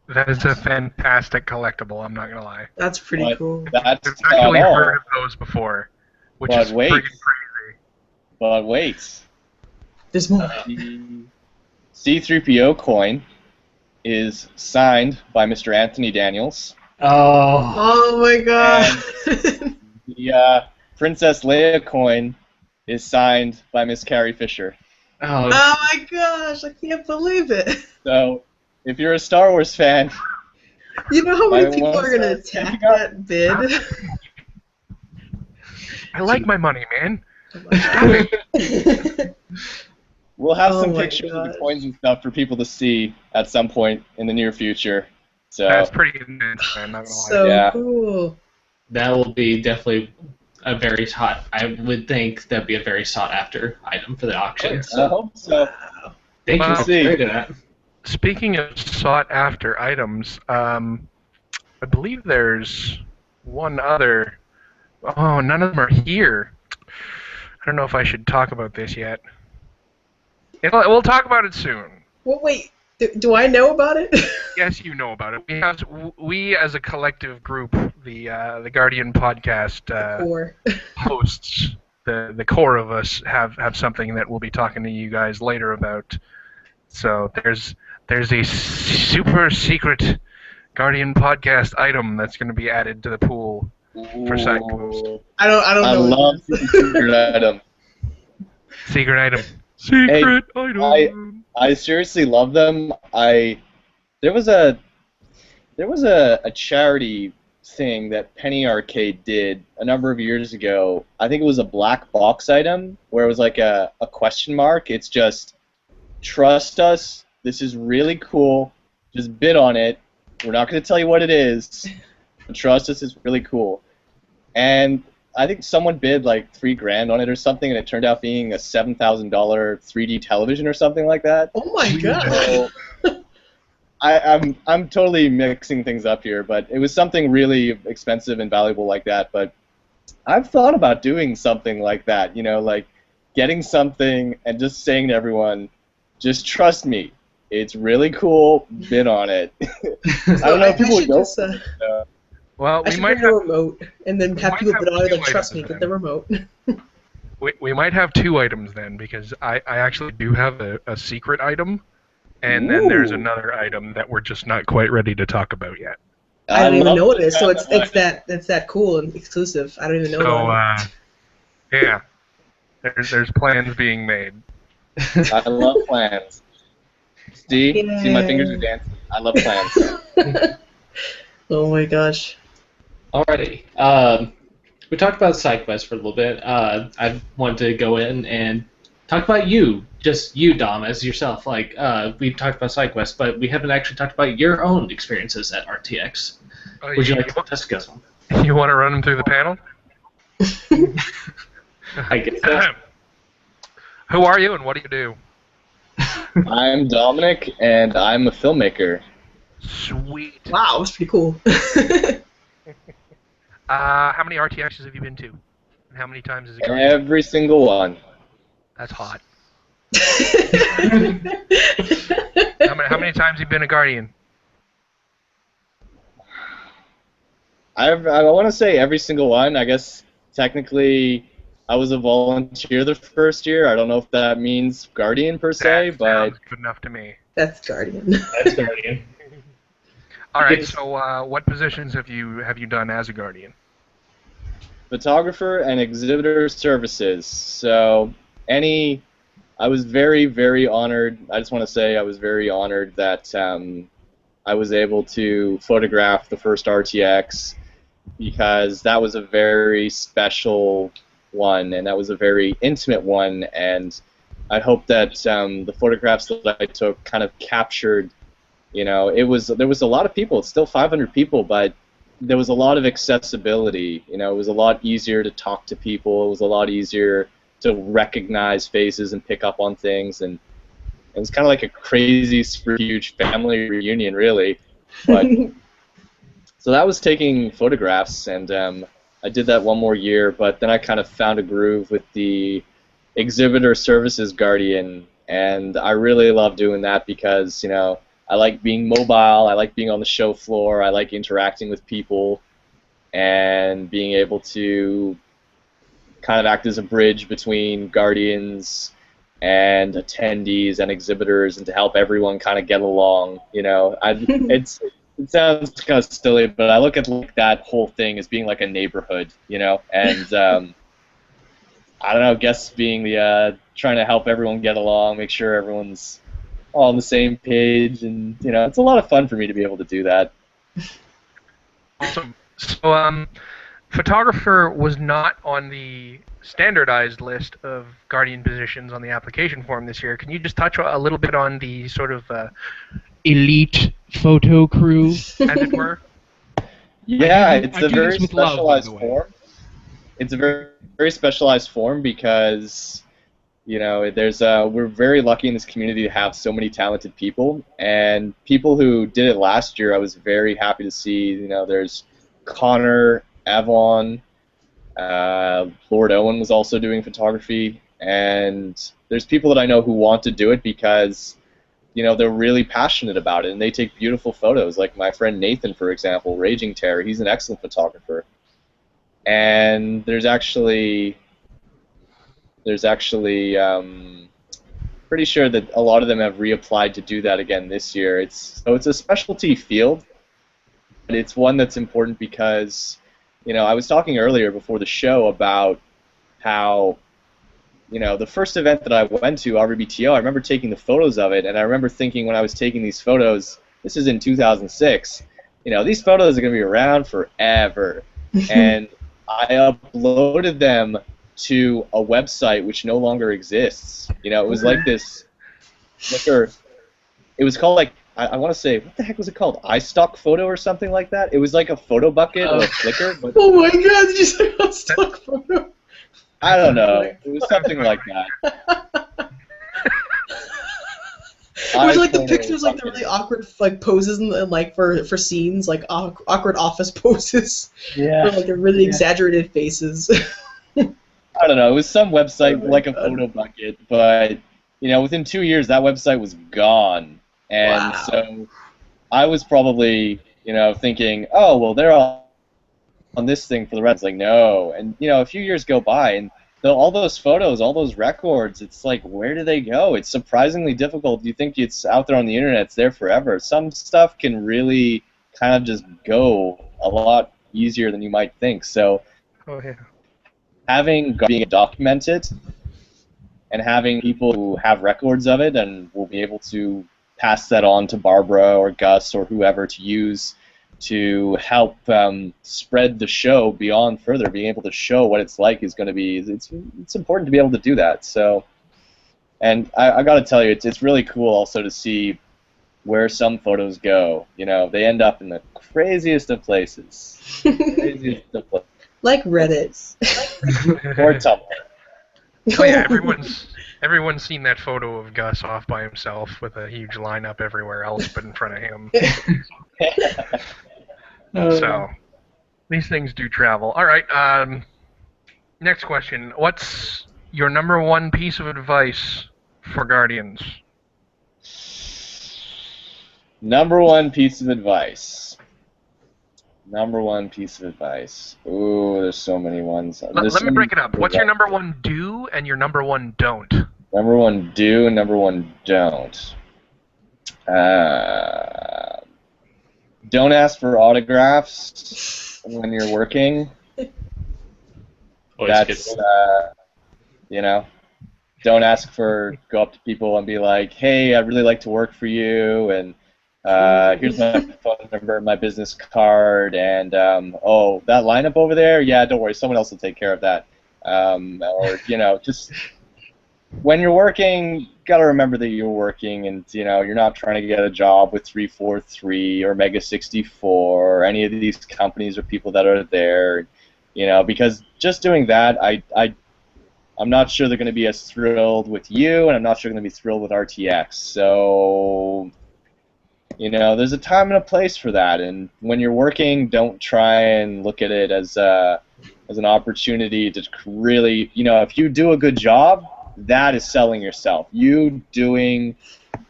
S4: That is a fantastic collectible, I'm not going to lie.
S2: That's pretty cool.
S3: That's
S4: I've actually heard of those before, which is
S3: wait.
S4: freaking crazy.
S3: But wait.
S2: There's more.
S3: The C-3PO coin is signed by Mr. Anthony Daniels.
S1: Oh.
S2: Oh my god.
S3: The Princess Leia coin is signed by Miss Carrie Fisher.
S1: Oh.
S2: Oh my gosh, I can't believe it.
S3: So, if you're a Star Wars fan,
S2: you know how many
S3: might
S2: people
S3: wanna
S2: are going to
S3: start
S2: attack
S3: picking up.
S2: that bid?
S4: I like my money, man.
S3: We'll have
S2: Oh
S3: some
S2: my
S3: pictures of the
S2: gosh.
S3: coins and stuff for people to see at some point in the near future. So
S4: That's pretty intense, man, not going to lie.
S2: So
S3: Yeah.
S2: cool.
S1: That will be definitely a very hot. I would think that'd be a very sought after item for the auction.
S3: I
S1: So
S3: hope so.
S1: thank you
S4: Wow.
S1: for sharing that.
S4: Speaking of sought-after items, I believe there's one other. Oh, none of them are here. I don't know if I should talk about this yet. We'll talk about it soon.
S2: Well, wait. Do I know about it?
S4: Yes, you know about it. We as a collective group, the Guardian podcast
S2: Or
S4: hosts, the core of us have something that we'll be talking to you guys later about. So there's a super secret Guardian podcast item that's going to be added to the pool for SideQuest.
S2: I don't
S3: I
S2: know.
S3: love the secret item.
S4: Secret item. Secret item.
S3: I seriously love them. There was a charity thing that Penny Arcade did a number of years ago. I think it was a black box item where it was like a question mark. It's just, trust us, this is really cool, just bid on it. We're not going to tell you what it is, trust us, it's really cool. And I think someone bid like $3,000 on it or something, and it turned out being a $7,000 3D television or something like that.
S2: Oh my god!
S3: So, I'm totally mixing things up here, but it was something really expensive and valuable like that. But I've thought about doing something like that, you know, like getting something and just saying to everyone, just trust me, it's really cool, bid on it. I don't know if people would go.
S4: Well,
S2: I
S4: we
S2: should
S4: might
S2: bring a
S4: have
S2: remote, and then have people bid on it, like, trust me,
S4: items
S2: get the remote.
S4: we might have 2 items then, because I actually do have a secret item, and then there's another item that we're just not quite ready to talk about yet.
S2: I don't even know what it is, so it's that cool and exclusive. I don't even know.
S4: So yeah, there's plans being made.
S3: I love plans. See my fingers are dancing. I love plans.
S2: Oh my gosh.
S1: Alrighty. We talked about SideQuest for a little bit. I wanted to go in and talk about you, just you, Dom, as yourself. Like, we talked about SideQuest, but we haven't actually talked about your own experiences at RTX. Would you like to discuss one?
S4: You want to run them through the panel?
S1: I guess so.
S4: Who are you and what do you do?
S3: I'm Dominic, and I'm a filmmaker.
S4: Sweet.
S2: Wow, that's pretty cool.
S4: How many RTXs have you been to? And how many times has it gone?
S3: Every single one.
S4: That's hot. How many times have you been a Guardian?
S3: I want to say every single one. I guess technically I was a volunteer the first year. I don't know if that means Guardian per se,
S4: That
S3: but
S4: sounds good enough to me.
S2: That's Guardian.
S1: That's Guardian.
S4: All right. So, what positions have you done as a Guardian?
S3: photographer and exhibitor services. So I was very, very honored. I just want to say I was very honored that I was able to photograph the first RTX, because that was a very special one, and that was a very intimate one, and I hope that the photographs that I took kind of captured, you know, there was a lot of people. It's still 500 people, but there was a lot of accessibility. You know, it was a lot easier to talk to people. It was a lot easier to recognize faces and pick up on things, and it was kind of like a crazy, super huge family reunion, really. But so that was taking photographs, and I did that one more year, but then I kind of found a groove with the exhibitor services Guardian, and I really love doing that because, you know, I like being mobile, I like being on the show floor, I like interacting with people, and being able to kind of act as a bridge between Guardians and attendees and exhibitors, and to help everyone kind of get along. You know, it sounds kind of silly, but I look at like that whole thing as being like a neighborhood, you know, and I don't know, guess being the trying to help everyone get along, make sure everyone's all on the same page, and you know, it's a lot of fun for me to be able to do that.
S4: Awesome. So, photographer was not on the standardized list of Guardian positions on the application form this year. Can you just touch a little bit on the sort of elite photo crew, as it were?
S3: Yeah, it's a very specialized form. It's a very, very specialized form because, you know, we're very lucky in this community to have so many talented people, and people who did it last year, I was very happy to see. You know, there's Connor, Avon, Lord Owen was also doing photography, and there's people that I know who want to do it because, you know, they're really passionate about it, and they take beautiful photos. Like my friend Nathan, for example, Raging Terror, he's an excellent photographer. And there's actually pretty sure that a lot of them have reapplied to do that again this year. So it's a specialty field, but it's one that's important because, you know, I was talking earlier before the show about how, you know, the first event that I went to, RBTO, I remember taking the photos of it, and I remember thinking when I was taking these photos, this is in 2006, you know, these photos are going to be around forever. And I uploaded them to a website which no longer exists. You know, it was like this, it was called like I want to say, what the heck was it called? iStock photo or something like that? It was like a photo bucket or a Flickr. But
S2: Oh my god, did you say a stock photo?
S3: I don't know. It was something like that.
S2: It was like the pictures, like the really awkward like poses and like for scenes, like awkward office poses.
S3: Yeah.
S2: Or like the really exaggerated faces.
S3: I don't know. It was some website like a photo bucket, but within 2 years that website was gone, and so I was probably thinking, oh well, they're all on this thing for the rest. Like no, and a few years go by, and all those photos, all those records, it's like, where do they go? It's surprisingly difficult. You think it's out there on the internet, it's there forever. Some stuff can really kind of just go a lot easier than you might think. So having being documented and having people who have records of it and will be able to pass that on to Barbara or Gus or whoever to use to help spread the show beyond further, being able to show what it's like is going to be, it's important to be able to do that. So, and I got to tell you, it's really cool also to see where some photos go. They end up in the craziest of places.
S2: Like Reddit.
S3: Or Tumblr.
S4: Oh yeah, everyone's seen that photo of Gus off by himself with a huge lineup everywhere else but in front of him. So these things do travel. All right. Next question. What's your number one piece of advice for Guardians?
S3: Number one piece of advice. Number one piece of advice. Ooh, there's so many ones.
S4: Let me break it up. What's your number one do and your number one don't?
S3: Number one do and number one don't. Don't ask for autographs when you're working. That's, don't ask for, go up to people and be like, hey, I'd really like to work for you, and here's my phone number, my business card, and oh, that lineup over there? Yeah, don't worry, someone else will take care of that. Or, just when you're working, gotta remember that you're working, and you're not trying to get a job with 343 or Mega 64 or any of these companies or people that are there, because just doing that, I'm not sure they're going to be as thrilled with you, and I'm not sure they're going to be thrilled with RTX. So, there's a time and a place for that, and when you're working, don't try and look at it as an opportunity to really, if you do a good job, that is selling yourself. You doing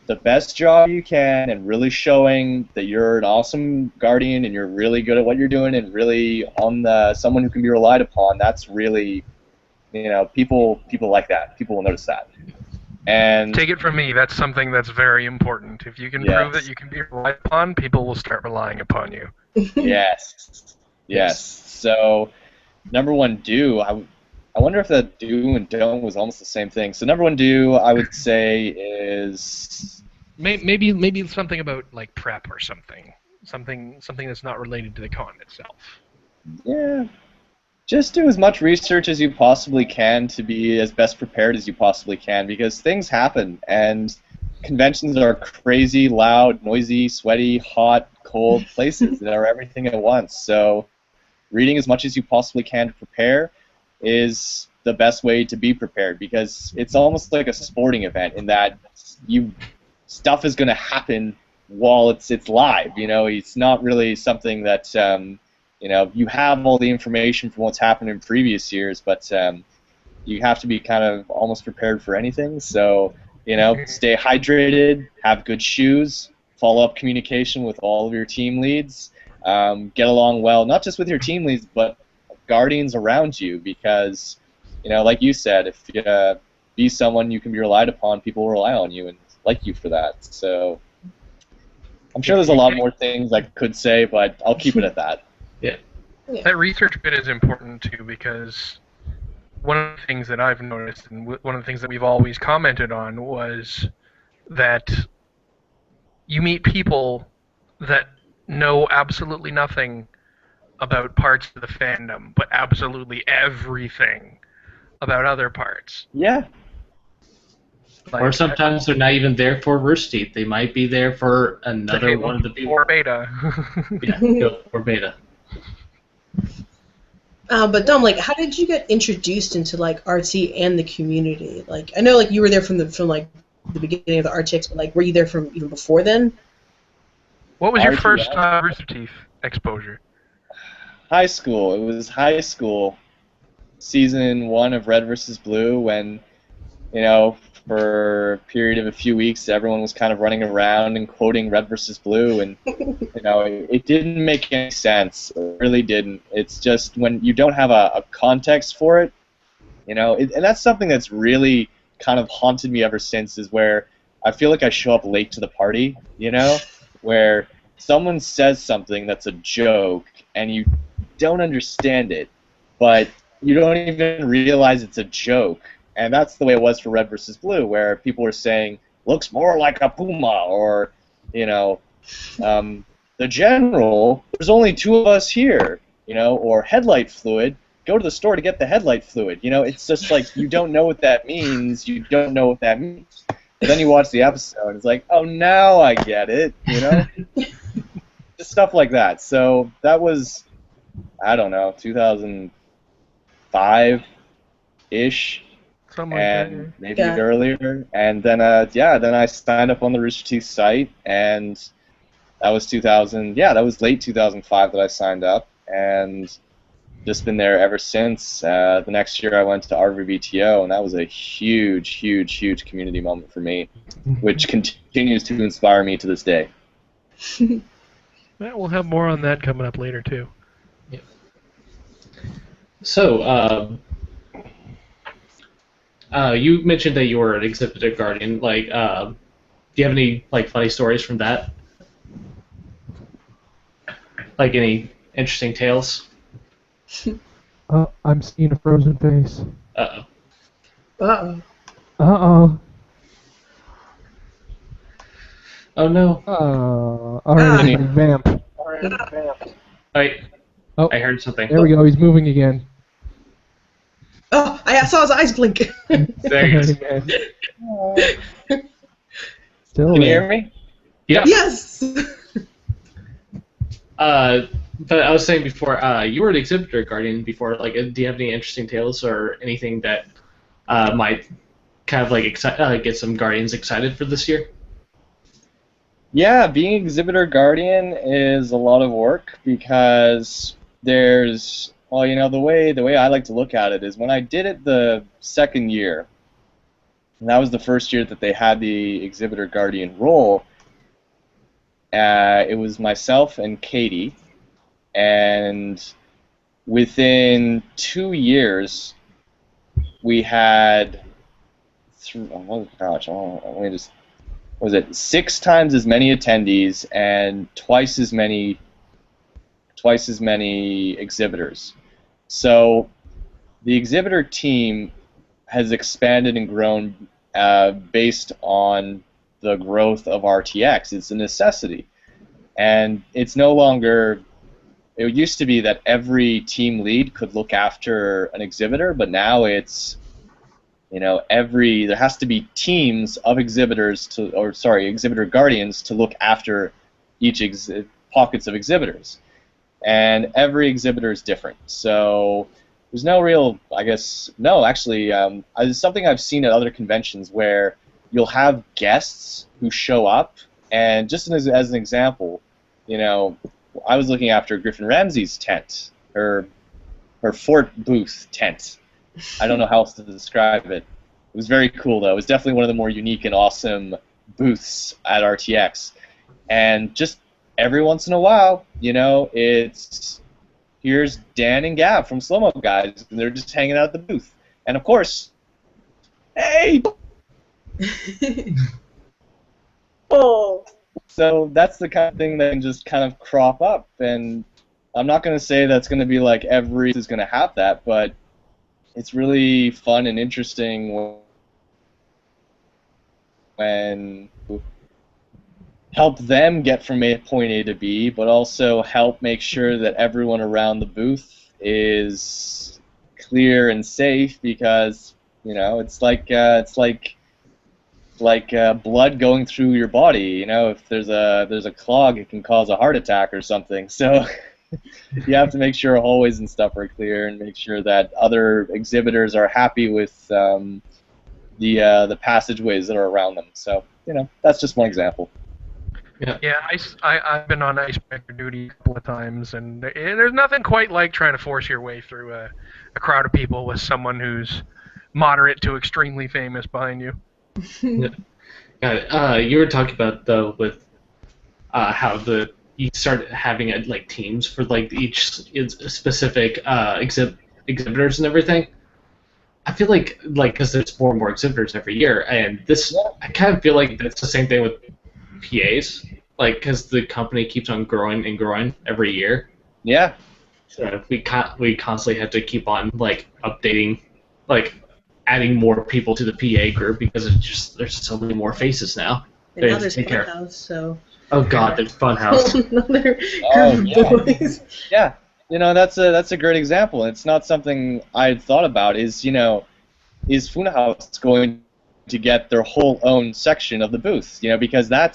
S3: the best job you can and really showing that you're an awesome Guardian and you're really good at what you're doing and really someone who can be relied upon, that's really, people like that. People will notice that. And
S4: take it from me, that's something that's very important. If you can prove that you can be relied upon, people will start relying upon you.
S3: Yes. So, number one do, I wonder if that do and don't was almost the same thing. So number one do, I would say, is
S4: maybe something about like prep or something that's not related to the con itself.
S3: Yeah, just do as much research as you possibly can to be as best prepared as you possibly can, because things happen and conventions are crazy, loud, noisy, sweaty, hot, cold places that are everything at once. So reading as much as you possibly can to prepare is the best way to be prepared, because it's almost like a sporting event in that stuff is going to happen while it's live. It's not really something that you have all the information from what's happened in previous years, but you have to be kind of almost prepared for anything. So stay hydrated, have good shoes, follow up communication with all of your team leads, get along well, not just with your team leads, but Guardians around you, because like you said, if you be someone you can be relied upon, people will rely on you and like you for that. So I'm sure there's a lot more things I could say, but I'll keep it at that.
S1: Yeah.
S4: That research bit is important too, because one of the things that I've noticed, and one of the things that we've always commented on, was that you meet people that know absolutely nothing about parts of the fandom, but absolutely everything about other parts.
S3: Yeah.
S1: Or sometimes they're not even there for Rooster Teeth. They might be there for another one of the people.
S4: Or Beta.
S1: Yeah, or Beta.
S2: But Dom, like, how did you get introduced into like RT and the community? Like, I know like you were there from like the beginning of the RTX, but like, were you there from even before then?
S4: What was your first Rooster Teeth exposure?
S3: High school. It was high school, season 1 of Red vs. Blue, when, you know, for a period of a few weeks, everyone was kind of running around and quoting Red vs. Blue, and you know, it didn't make any sense. It really didn't. It's just when you don't have a context for it, you know, and that's something that's really kind of haunted me ever since, is where I feel like I show up late to the party, you know, where someone says something that's a joke and you don't understand it, but you don't even realize it's a joke. And that's the way it was for Red vs. Blue, where people were saying, looks more like a puma, or, you know, the general, there's only 2 of us here, you know, or headlight fluid, go to the store to get the headlight fluid. You know, it's just like, you don't know what that means, you don't know what that means. But then you watch the episode, and it's like, oh, now I get it, you know? Just stuff like that. So that was, I don't know, 2005-ish.
S4: Something like
S3: And
S4: that.
S3: maybe earlier, and then then I signed up on the Rooster Teeth site, and that was 2000. Yeah, that was late 2005 that I signed up, and just been there ever since. The next year I went to RVBTO, and that was a huge, huge, huge community moment for me, which continues to inspire me to this day.
S4: We'll have more on that coming up later too.
S1: Yeah. So. You mentioned that you were an exhibitor guardian. Like, do you have any like funny stories from that? Like any interesting tales?
S5: I'm seeing a frozen face.
S1: Uh-oh.
S2: Uh-oh.
S5: Uh-oh.
S1: Oh no.
S5: Alright, vamp.
S1: Wait.
S5: Oh,
S1: I heard something.
S5: there we go. He's moving again.
S2: Oh, I saw his eyes blink.
S1: There he is.
S5: Still
S3: Can you
S5: there.
S3: hear me?
S1: Yeah.
S2: Yes.
S1: But I was saying before, you were an exhibitor guardian before. Like, do you have any interesting tales or anything that might kind of like get some guardians excited for this year?
S3: Yeah, being exhibitor guardian is a lot of work, because there's, well, you know, the way I like to look at it is when I did it the second year, and that was the first year that they had the exhibitor guardian role. It was myself and Katie, and within 2 years, we had, was it 6 times as many attendees and twice as many exhibitors. So the exhibitor team has expanded and grown based on the growth of RTX. It's a necessity. And it's no longer, it used to be that every team lead could look after an exhibitor, but now it's, you know, there has to be teams of exhibitor guardians to look after each pockets of exhibitors. And every exhibitor is different. So there's no real, it's something I've seen at other conventions where you'll have guests who show up, and just as an example, you know, I was looking after Griffin Ramsey's tent, her fort booth tent. I don't know how else to describe it. It was very cool, though. It was definitely one of the more unique and awesome booths at RTX. And just every once in a while, you know, here's Dan and Gab from Slow Mo Guys, and they're just hanging out at the booth. And of course, hey!
S2: Oh.
S3: So that's the kind of thing that can just kind of crop up. And I'm not going to say that's going to be like every is going to have that, but it's really fun and interesting when help them get from point A to B, but also help make sure that everyone around the booth is clear and safe, because, you know, it's like like blood going through your body. You know, if there's a clog, it can cause a heart attack or something. So you have to make sure hallways and stuff are clear, and make sure that other exhibitors are happy with the passageways that are around them. So that's just one example.
S4: Yeah, I've been on icebreaker duty a couple of times, and there's nothing quite like trying to force your way through a crowd of people with someone who's moderate to extremely famous behind you.
S1: Yeah. Got it. You were talking about though with how you started having like teams for like each specific exhibitors and everything. I feel like because there's more and more exhibitors every year, and I kind of feel like it's the same thing with PAs, like because the company keeps on growing and growing every year.
S3: Yeah.
S1: So we constantly have to keep on like updating, like adding more people to the PA group because there's so many more faces now.
S2: And now there's Funhouse, so.
S1: Oh God, there's Funhouse.
S2: Another group of boys.
S3: Yeah. That's a great example. It's not something I thought about. Is Funhouse going to get their whole own section of the booth? Because are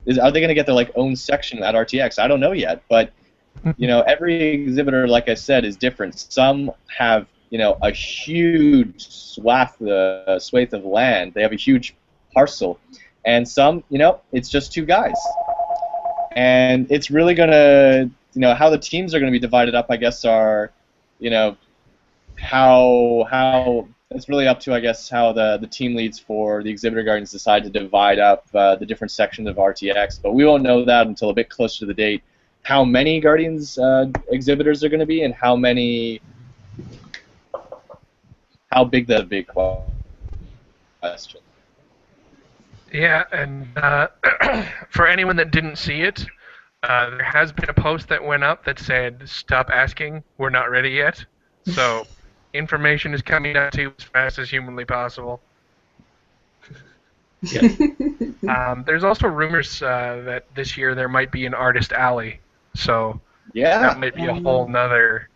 S3: they going to get their like own section at RTX? I don't know yet, but every exhibitor, like I said, is different. Some have a huge swathe of land. They have a huge parcel, and some it's just two guys. And it's really gonna how the teams are going to be divided up, I guess, are how it's really up to, I guess, how the team leads for the exhibitor guardians decide to divide up the different sections of RTX. But we won't know that until a bit closer to the date, how many guardians exhibitors are going to be, and how big the big question.
S4: Yeah, and for anyone that didn't see it, there has been a post that went up that said, "Stop asking, we're not ready yet." So information is coming out to you as fast as humanly possible.
S1: Yeah.
S4: There's also rumors that this year there might be an artist alley. So that might be a whole nother...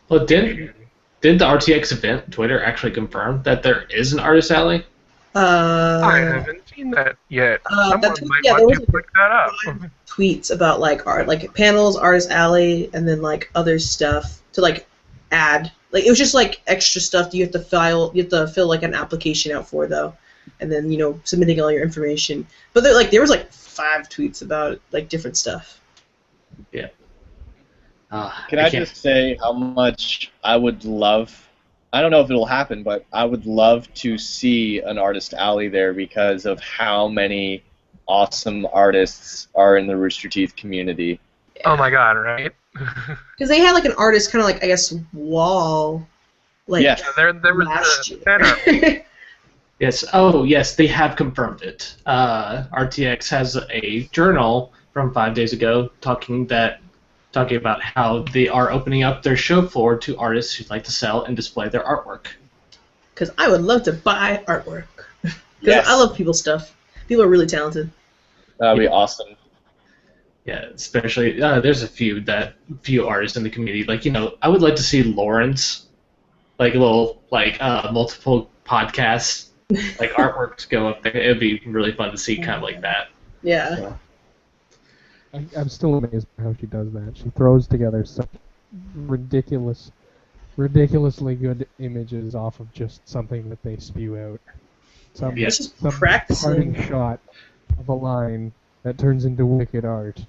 S1: Well, did the RTX event Twitter actually confirm that there is an artist alley?
S4: I haven't seen that yet. Someone might want to pick that up.
S2: Tweets about like art, like panels, artist alley, and then like other stuff to like add. Like it was just like extra stuff that you have to fill like an application out for though, and then submitting all your information. But there was like 5 tweets about like different stuff.
S1: Yeah.
S3: Can I just say how much I would love? I don't know if it'll happen, but I would love to see an artist alley there because of how many awesome artists are in the Rooster Teeth community.
S4: Oh my God! Right?
S2: Because they had like an artist kind of like, I guess, wall. Like
S3: yeah,
S4: there was
S2: last
S4: year.
S1: Yes. Oh, yes. They have confirmed it. RTX has a journal from 5 days ago talking about how they are opening up their show floor to artists who'd like to sell and display their artwork.
S2: Because I would love to buy artwork. Because
S3: Yes.
S2: I love people's stuff. People are really talented.
S3: That would be awesome.
S1: Yeah, especially there's a few artists in the community. Like I would like to see Lauren's like little multiple podcasts like artworks go up there. It'd be really fun to see kind of like that.
S2: Yeah.
S1: So.
S5: I'm still amazed by how she does that. She throws together such ridiculously good images off of just something that they spew out. Some parting shot of a line that turns into wicked art.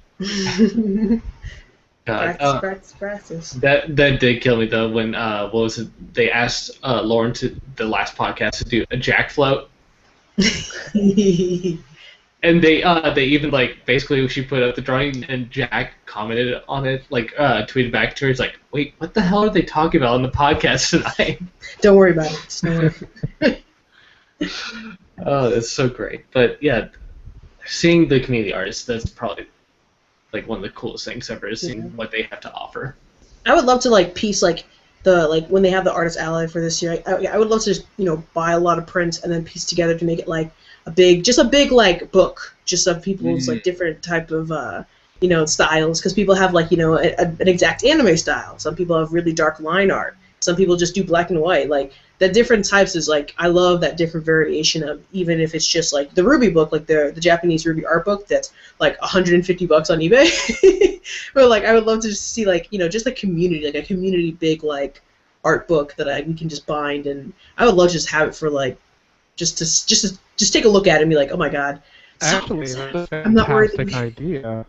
S2: Practice.
S1: That did kill me though when what was it? They asked Lauren to the last podcast to do a jack float. And they even basically she put up the drawing and Jack commented on it, tweeted back to her. He's like, "Wait, what the hell are they talking about on the podcast tonight?"
S2: Don't worry about it. Don't worry.
S1: Oh, that's so great. But yeah, seeing the community artists, that's probably one of the coolest things ever is seeing what they have to offer.
S2: I would love to piece when they have the artist alley for this year. I would love to just buy a lot of prints and then piece together to make it a big book just of people's different type of styles, because people have an exact anime style. Some people have really dark line art. Some people just do black and white. Like, the different types is, like, I love that different variation of, even if it's just, like, the Ruby book, like the Japanese Ruby art book that's, like, $150 on eBay. But, like, I would love to just see, like, you know, just a community, like a community big, like, art book that I can just bind, and I would love to just have it for, like, just take a look at it and be like, oh my god.
S5: Actually, that's a
S2: I'm not worried.
S5: fantastic idea.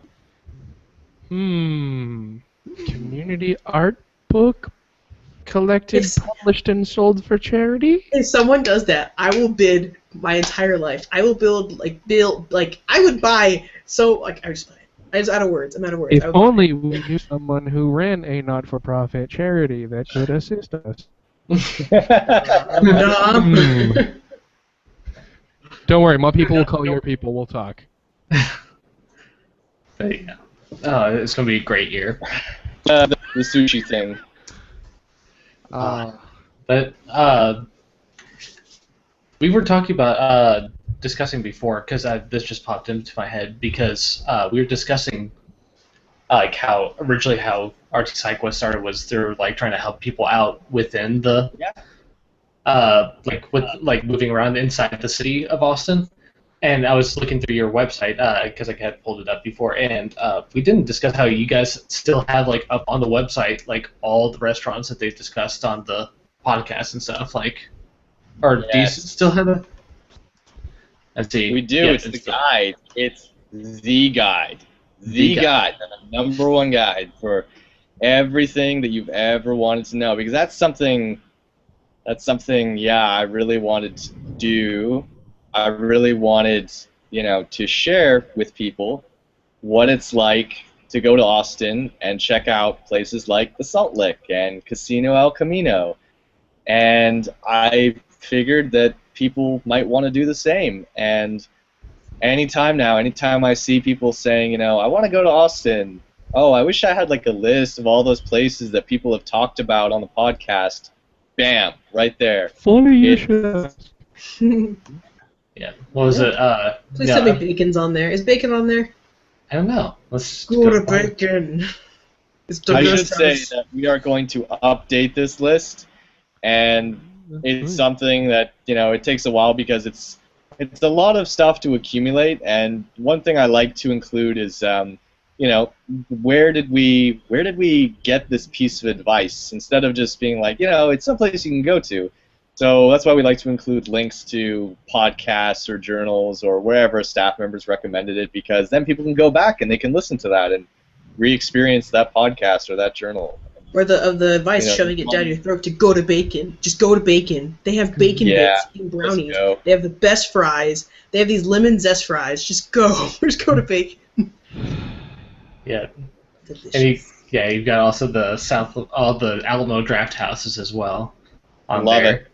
S5: Community art book collected, published, and sold for charity?
S2: If someone does that, I will bid my entire life. I will build, I would buy, so, like, I just buy it. I'm out of words.
S5: If only we knew someone who ran a not-for-profit charity that could assist us. Don't worry, my people will call your people. We'll talk.
S1: But, yeah. Oh, it's going to be a great year.
S3: The sushi thing.
S1: But we were talking about discussing before, because this just popped into my head, because we were discussing like how RT SideQuest started was they're like trying to help people out within the like moving around inside the city of Austin. And I was looking through your website because I had pulled it up before, and we didn't discuss how you guys still have like up on the website like all the restaurants that they've discussed on the podcast and stuff. Like, or do you still have it? Let's see.
S3: We do. It's the guide. It's the guide. The guide. The number one guide for everything that you've ever wanted to know. Because that's something. Yeah, I really wanted to do. I really wanted, to share with people what it's like to go to Austin and check out places like the Salt Lick and Casino El Camino. And I figured that people might want to do the same. And anytime I see people saying, I want to go to Austin. Oh, I wish I had like a list of all those places that people have talked about on the podcast. Bam, right there.
S5: Funny you should ask.
S1: Yeah. What was it?
S2: Please tell me Bacon's on there. Is Bacon on there?
S1: I don't know. Let's
S2: go to Bacon.
S3: I should say that we are going to update this list, and it's something that it takes a while because it's a lot of stuff to accumulate. And one thing I like to include is where did we get this piece of advice, instead of just being like it's someplace you can go to. So that's why we like to include links to podcasts or journals or wherever staff members recommended it, because then people can go back and they can listen to that and re-experience that podcast or that journal.
S2: Or the advice shoving it down your throat to go to Bacon. Just go to Bacon. They have bacon bits and brownies. They have the best fries. They have these lemon zest fries. Just go. Just go to Bacon.
S1: Yeah. Delicious. And you've got also all the Alamo Draft Houses as well.
S3: Love it.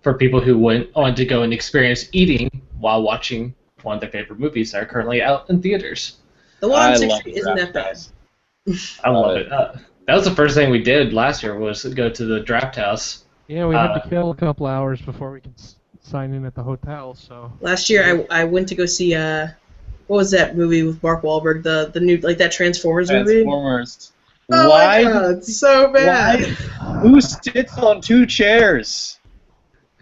S1: For people who want to go and experience eating while watching one of their favorite movies that are currently out in theaters.
S2: The one on 6th Street isn't that bad.
S1: I love it. That was the first thing we did last year, was go to the Draft House.
S5: Yeah, we had to kill a couple hours before we could sign in at the hotel. So
S2: last year I went to go see what was that movie with Mark Wahlberg? The new, like, that Transformers movie.
S3: Transformers.
S2: Oh my God, it's so bad.
S3: Who sits on two chairs?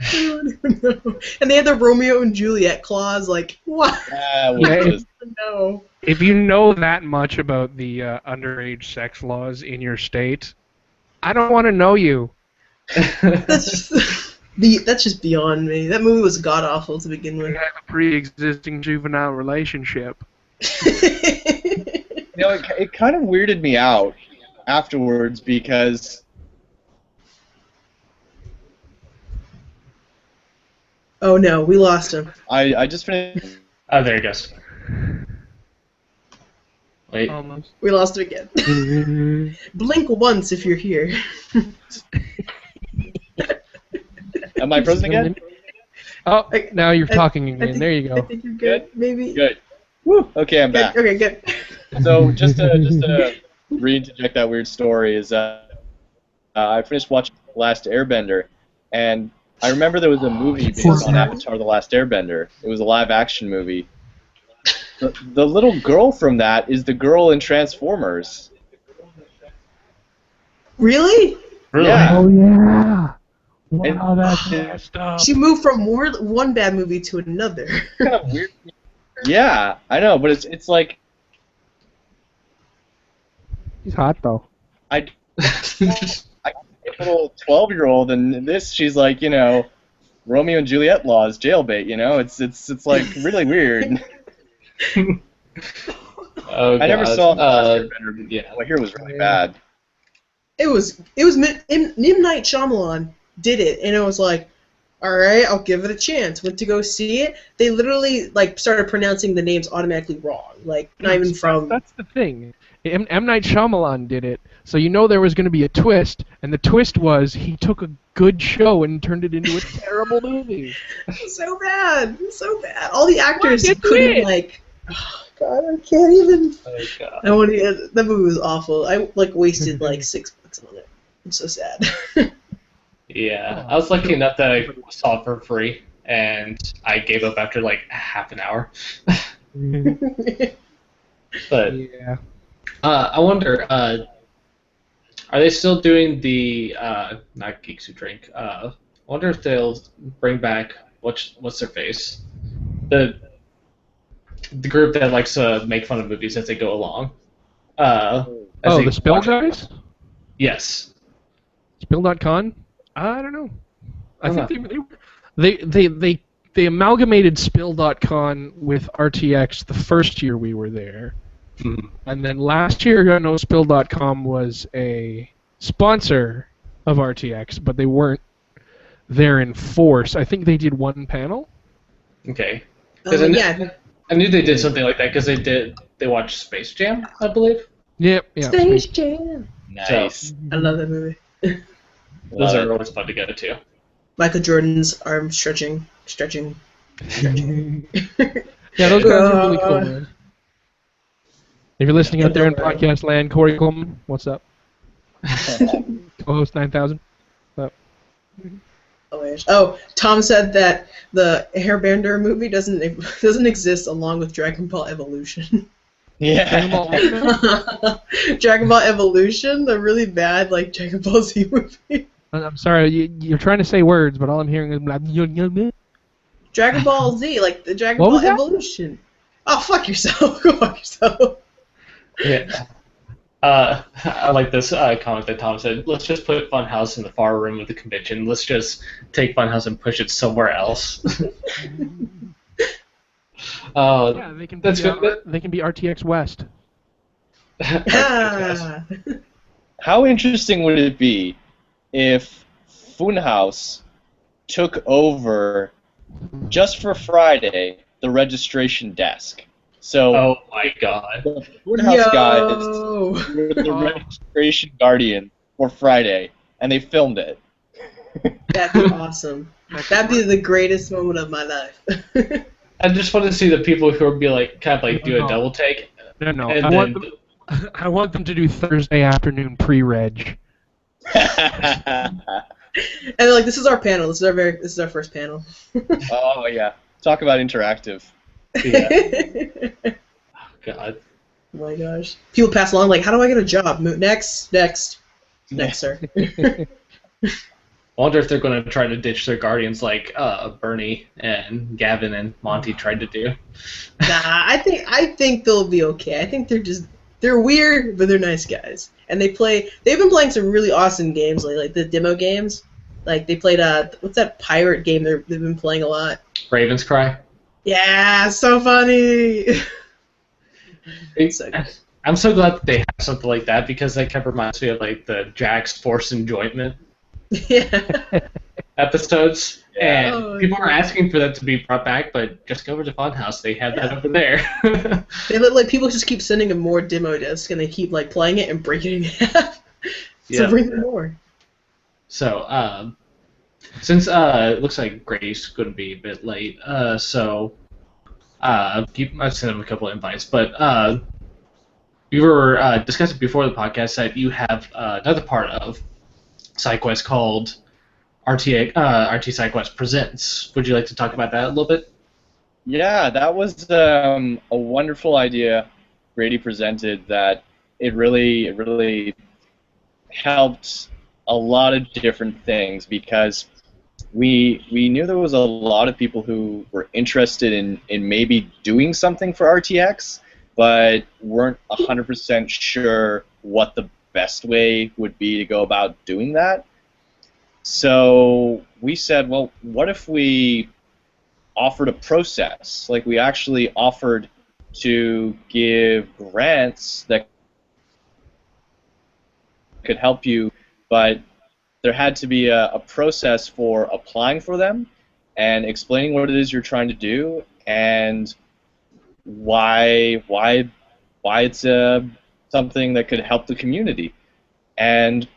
S2: I don't even know. And they had the Romeo and Juliet clause. Like, what? No.
S5: If you know that much about the underage sex laws in your state, I don't want to know you.
S2: That's just beyond me. That movie was god awful to begin with.
S5: We have a pre-existing juvenile relationship.
S3: It kind of weirded me out afterwards because.
S2: Oh no, we lost him.
S3: I just finished.
S1: Oh, there he goes. Wait.
S5: Almost.
S2: We lost him again. Blink once if you're here.
S3: Am I frozen again?
S5: Oh, now you're talking again. There you go.
S2: I think you're good. Maybe.
S3: Good. Woo. Okay, I'm back.
S2: Okay, good.
S3: So just to re-interject that weird story is I finished watching Last Airbender, and I remember there was a movie based on Avatar: The Last Airbender. It was a live-action movie. The little girl from that is the girl in Transformers.
S2: Really?
S1: Really?
S3: Yeah.
S5: Oh yeah.
S3: And-
S5: Wow, that's messed up.
S2: She moved from one bad movie to another.
S3: Kind of weird. Yeah, I know, but it's like
S5: She's hot though.
S3: I a little 12-year-old, and this she's like, Romeo and Juliet laws, jailbait. It's like really weird.
S1: Oh,
S3: I never
S1: God.
S3: saw the Airbender.
S1: Yeah.
S3: I hear it was really bad.
S2: It was M. Night Shyamalan did it, and it was like, all right, I'll give it a chance. Went to go see it. They literally started pronouncing the names automatically wrong, not even from.
S5: That's the thing. M. Night Shyamalan did it, so there was going to be a twist, and the twist was he took a good show and turned it into a terrible movie.
S2: So bad, so bad. All the actors
S5: What?
S2: couldn't Oh God, I can't even.
S1: Oh, God.
S2: I want to. That movie was awful. I wasted $6 on it. I'm so sad.
S1: Yeah, I was lucky enough that I saw it for free, and I gave up after half an hour. But
S5: Yeah.
S1: I wonder, are they still doing the not Geeks Who Drink? I wonder if they'll bring back what's their face, the group that likes to make fun of movies as they go along.
S5: The Spill guys?
S1: Yes.
S5: Spill.con? I don't know. I think they amalgamated Spill.con with RTX the first year we were there.
S1: Mhm.
S5: And then last year, I know Spill.com was a sponsor of RTX, but they weren't there in force. I think they did one panel.
S1: Okay.
S2: Yeah.
S1: I knew they did something like that because they watched Space Jam, I believe.
S5: Yep. Yeah.
S2: Space Jam.
S3: Nice.
S2: I love that movie.
S1: Those are always fun to go to.
S2: Michael Jordan's arm stretching.
S5: Yeah, those guys are really cool, man. If you're listening out there in podcast land, Corey Coleman, what's up? Co-host 9000.
S2: Oh, Tom said that the Airbender movie doesn't exist along with Dragon Ball Evolution.
S3: Yeah.
S2: Dragon Ball Evolution, the really bad Dragon Ball Z movie.
S5: I'm sorry, you're trying to say words, but all I'm hearing is
S2: Dragon Ball Z, the Dragon
S5: What
S2: Ball
S5: was that?
S2: Evolution. Oh, fuck yourself. Go fuck yourself.
S1: Yeah. I like this comment that Tom said. Let's just put Funhouse in the far room of the convention. Let's just take Funhouse and push it somewhere else.
S5: Yeah, they can.
S1: That's good.
S5: They can be RTX West.
S2: Ah.
S3: How interesting would it be if Funhouse took over just for Friday the registration desk? So
S1: Oh my God.
S3: the Funhouse guys
S2: Yo.
S3: were the registration guardian for Friday, and they filmed it.
S2: That'd be awesome. That'd be the greatest moment of my life.
S1: I just want to see the people who would be do a double take.
S5: No.
S1: And
S5: I want them to do Thursday afternoon pre-reg.
S2: And they're like, "This is our panel. This is our first panel."
S3: Oh yeah, talk about interactive.
S1: Yeah. God.
S2: Oh my gosh. People pass along how do I get a job? Next, sir.
S1: I wonder if they're going to try to ditch their guardians like Bernie and Gavin and Monty tried to do.
S2: Nah, I think they'll be okay. I think they're weird, but they're nice guys. And they've been playing some really awesome games lately, like the demo games. They played what's that pirate game they've been playing a lot?
S1: Raven's Cry.
S2: Yeah, so funny. So good.
S1: I'm so glad that they have something like that because that kind of reminds me of the Jack's Forced Enjoyment
S2: Yeah.
S1: episodes.
S3: Yeah.
S1: And
S2: Oh,
S1: people are asking for that to be brought back, but just go over to Funhouse. They have that over there.
S2: They let people just keep sending them more demo discs, and they keep playing it and breaking it in half. So
S1: Yeah.
S2: bring them more.
S1: So, since it looks like Grady's going to be a bit late, I've sent him a couple of invites, but we were discussing before the podcast that you have another part of SideQuest called RT SideQuest Presents. Would you like to talk about that a little bit?
S3: Yeah, that was a wonderful idea Grady presented that it really helped a lot of different things because we knew there was a lot of people who were interested in maybe doing something for RTX, but weren't 100% sure what the best way would be to go about doing that. So we said, well, what if we offered a process? Like we actually offered to give grants that could help you, but there had to be a process for applying for them and explaining what it is you're trying to do and why it's something that could help the community. And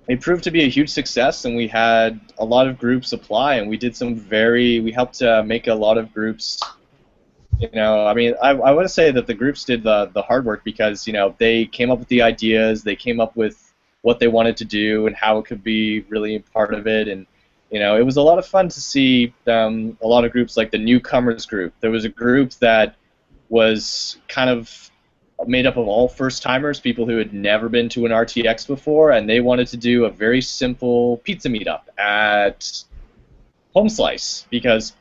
S3: it proved to be a huge success, and we had a lot of groups apply, and we helped make a lot of groups. I mean, I want to say that the groups did the hard work because, they came up with the ideas, they came up with what they wanted to do and how it could be really a part of it, and, it was a lot of fun to see a lot of groups like the newcomers group. There was a group that was kind of made up of all first-timers, people who had never been to an RTX before, and they wanted to do a very simple pizza meetup at Home Slice because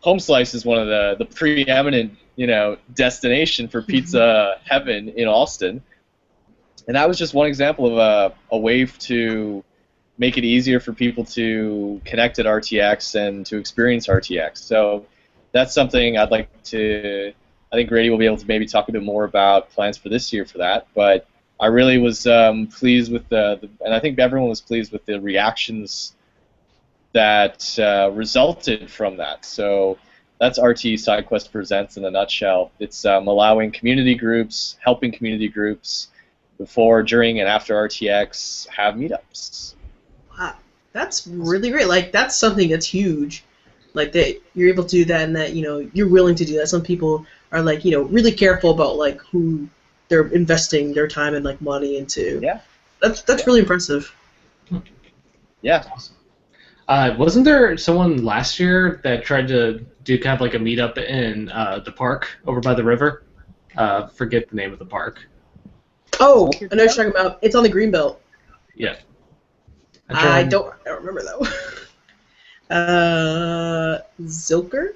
S3: Home Slice is one of the preeminent, destination for pizza heaven in Austin. And that was just one example of a way to make it easier for people to connect at RTX and to experience RTX. So that's something I think Grady will be able to maybe talk a bit more about plans for this year for that. But I really was pleased with and I think everyone was pleased with the reactions that resulted from that. So that's RT SideQuest Presents in a nutshell. It's allowing community groups, helping community groups before, during, and after RTX have meetups.
S2: Wow, that's really great. Like, that's something that's huge. Like, that you're able to do that and that, you're willing to do that. Some people are, like, really careful about, like, who they're investing their time and, like, money into.
S3: Yeah.
S2: That's really impressive.
S3: Yeah.
S1: Wasn't there someone last year that tried to do kind of like a meetup in the park over by the river? Forget the name of the park.
S2: Oh, I know what you're talking about. It's on the Greenbelt.
S1: Yeah.
S2: I don't remember though. Zilker?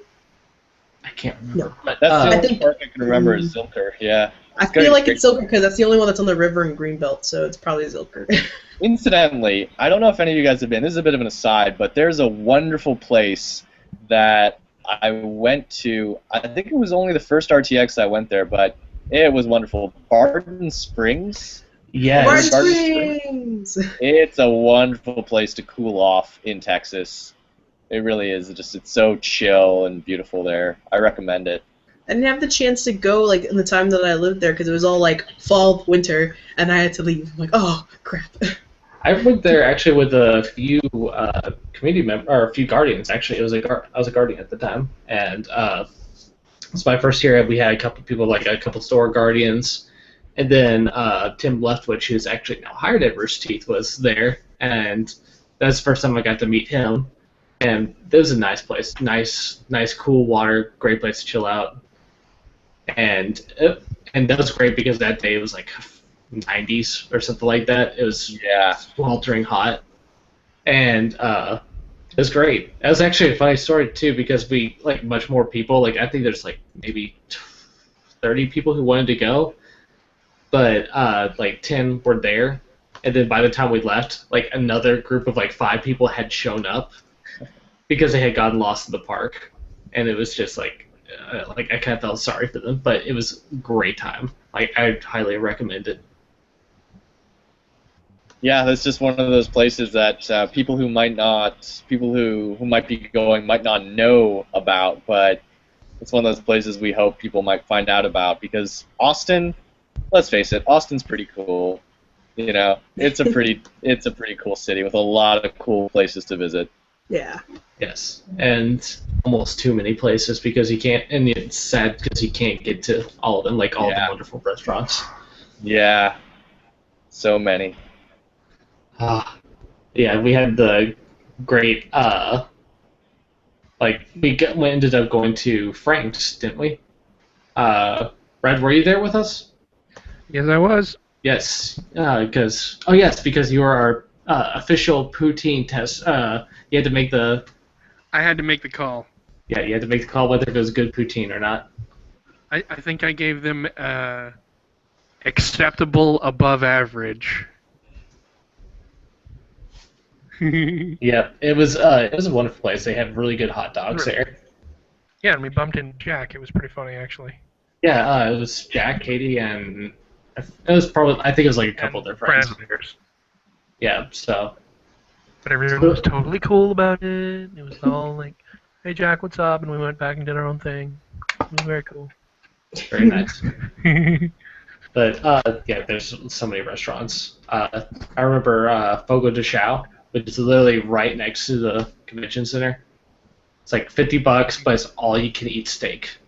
S1: I can't remember.
S2: No.
S1: But,
S3: That's the
S2: I
S3: only
S2: think-
S3: park I can remember is Zilker, yeah.
S2: I feel like it's Zilker because that's the only one that's on the river in Greenbelt, so it's probably Zilker.
S3: Incidentally, I don't know if any of you guys have been, this is a bit of an aside, but there's a wonderful place that I went to. I think it was only the first RTX I went there, but it was wonderful. Barton Springs?
S1: yes.
S2: Barton Springs!
S3: It's a wonderful place to cool off in Texas. It really is. It's so chill and beautiful there. I recommend it.
S2: I didn't have the chance to go like in the time that I lived there because it was all like fall, winter, and I had to leave. I'm like, oh crap.
S1: I went there actually with a few community members, or a few guardians. Actually, I was a guardian at the time, and it's my first year. We had a couple people, like a couple store guardians, and then Tim Leftwich, who's actually now hired at Rooster Teeth, was there, and that's the first time I got to meet him. And it was a nice place, nice, cool water, great place to chill out. And that was great because that day it was like 90s or something like that. It was sweltering hot, and it was great. That was actually a funny story too because we like much more people. Like I think there's like maybe 30 people who wanted to go, but like 10 were there, and then by the time we left, like another group of like 5 people had shown up because they had gotten lost in the park, and it was just like I kind of felt sorry for them, but it was a great time. Like I highly recommend it.
S3: Yeah, that's just one of those places that people who might be going might not know about, but it's one of those places we hope people might find out about because Austin, let's face it, Austin's pretty cool. It's a pretty cool city with a lot of cool places to visit.
S2: Yeah.
S1: Yes, and almost too many places because you can't, and it's sad because you can't get to all of them, like all the wonderful restaurants.
S3: Yeah, so many.
S1: Yeah, we had the great, we ended up going to Frank's, didn't we? Brad, were you there with us?
S4: Yes, I was.
S1: Yes, because you were official poutine test. You had to make the.
S6: I had to make the call.
S1: Yeah, you had to make the call whether it was good poutine or not.
S6: I think I gave them acceptable above average.
S1: Yeah, it was a wonderful place. They have really good hot dogs there.
S4: Yeah, and we bumped into Jack. It was pretty funny, actually.
S1: Yeah, it was Jack, Katie, and it was probably, I think it was like a couple of their friends.
S4: of theirs.
S1: Yeah, so.
S4: But everyone was totally cool about it. It was all like, hey, Jack, what's up? And we went back and did our own thing. It was very cool.
S1: Very nice. But, yeah, there's so many restaurants. I remember Fogo de Chao, which is literally right next to the convention center. It's like $50, but it's all-you-can-eat steak.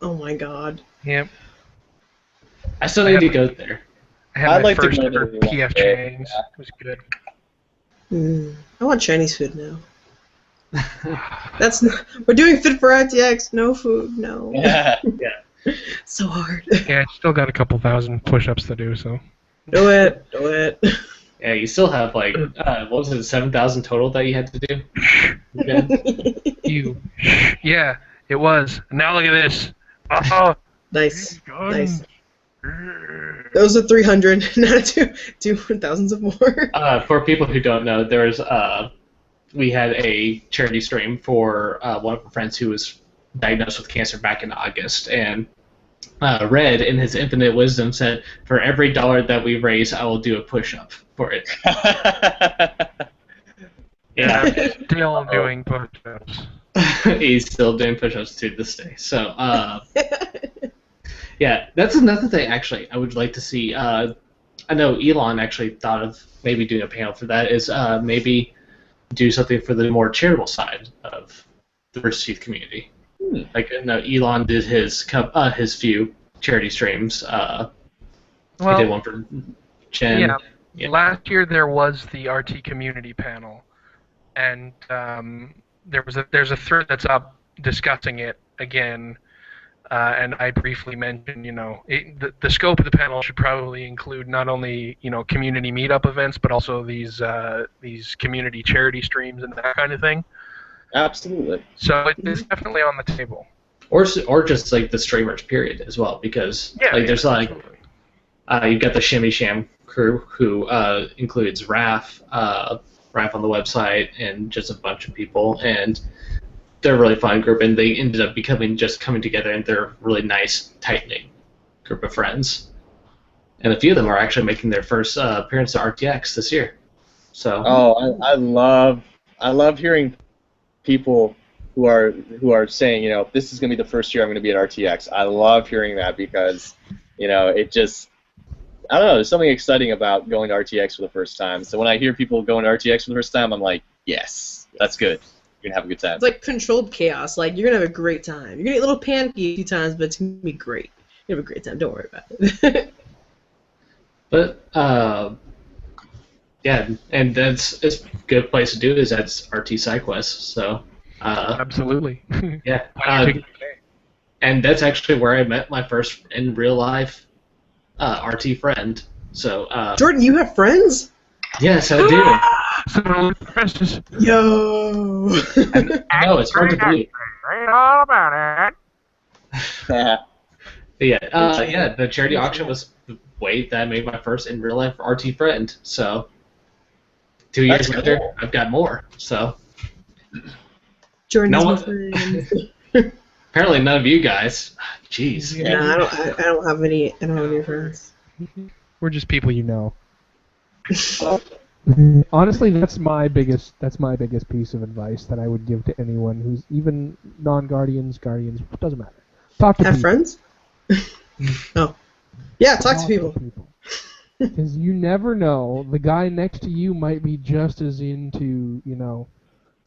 S2: Oh my god.
S4: Yep.
S1: I still need to go there.
S4: I had
S3: I'd
S4: my
S3: like to
S4: first
S3: go
S4: ever
S3: to
S4: PF Chang's.
S3: Yeah.
S4: It was good.
S2: I want Chinese food now. That's not, we're doing Fit for RTX. No food. No.
S3: Yeah.
S2: So hard.
S4: Yeah, I still got a couple thousand push-ups to do, so.
S2: Do it. Do it.
S1: Yeah, you still have like, what was it, 7,000 total that you had to do?
S4: Yeah, it was. Now look at this. Oh,
S2: Nice. Nice. Those are 300, not two thousands of more.
S1: For people who don't know, we had a charity stream for one of our friends who was diagnosed with cancer back in August, and Red, in his infinite wisdom, said, "For every $1 that we raise, I will do a push-up for it." Yeah,
S4: I'm still doing push-ups.
S1: he's still doing push-ups to this day. So, yeah, that's another thing. Actually, I would like to see. I know Elon actually thought of maybe doing a panel for that. Is maybe do something for the more charitable side of the Rooster Teeth community. Like, no, Elon did his few charity streams. He did one for Jen.
S4: Yeah. Last year there was the RT community panel, and there's a thread that's up discussing it again. And I briefly mentioned, the scope of the panel should probably include not only, community meetup events, but also these community charity streams and that kind of thing.
S3: Absolutely.
S4: So it's definitely on the table.
S1: Or just like the streamers period as well, because there's
S4: absolutely.
S1: You've got the Shimmy Sham crew who includes Raph on the website and just a bunch of people, and they're a really fun group, and they ended up coming together, and they're a really nice, tight-knit group of friends. And a few of them are actually making their first appearance to RTX this year. So.
S3: Oh, I love hearing people who are saying, this is going to be the first year I'm going to be at RTX. I love hearing that because, it just, I don't know, there's something exciting about going to RTX for the first time. So when I hear people going to RTX for the first time, I'm like, yes, that's good. You're going to have a good time.
S2: It's like controlled chaos. Like, you're going to have a great time. You're going to get a little panicky a few times, but it's going to be great. You have a great time. Don't worry about it.
S1: But, yeah, and it's a good place to do it is at RT SideQuest. So,
S4: absolutely.
S1: Yeah. And that's actually where I met my first in real life RT friend. So,
S2: Jordan, you have friends?
S1: Yes, I do.
S4: So precious.
S2: Yo.
S1: I know, it's hard to believe.
S4: All about it.
S1: Yeah, the charity auction was the way that I made my first in real life RT friend. So 2 years
S3: That's
S1: later,
S3: cool.
S1: I've got more. So
S2: Jordan's
S1: No
S2: my
S1: one-
S2: friend.
S1: apparently none of you guys. Jeez.
S2: No, I don't have any. I don't have any friends.
S5: We're just people you know. Honestly, that's my biggest piece of advice that I would give to anyone who's even non-Guardians, Guardians, doesn't matter. Talk to
S2: Have
S5: people.
S2: friends? Oh. Yeah, talk to people.
S5: Because you never know, the guy next to you might be just as into,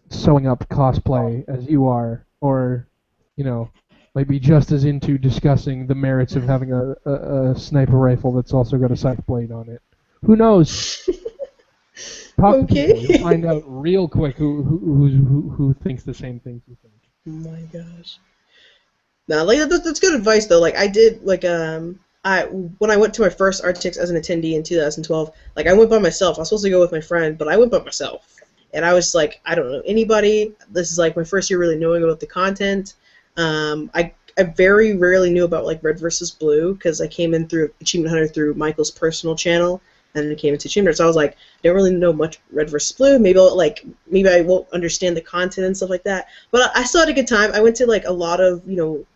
S5: sewing up cosplay as you are, or, might be just as into discussing the merits of having a sniper rifle that's also got a sight blade on it. Who knows? Talk to people. You'll find out real quick who thinks the same things you think.
S2: Oh my gosh. No, like that's good advice though. Like I did, like when I went to my first RTX as an attendee in 2012, like I went by myself. I was supposed to go with my friend, but I went by myself. And I was like, I don't know anybody. This is like my first year really knowing about the content. I very rarely knew about like Red versus Blue because I came in through Achievement Hunter through Michael's personal channel, and then came into Achievement Hunter. So I was like, don't really know much Red versus Blue. Maybe I won't understand the content and stuff like that. But I still had a good time. I went to like a lot of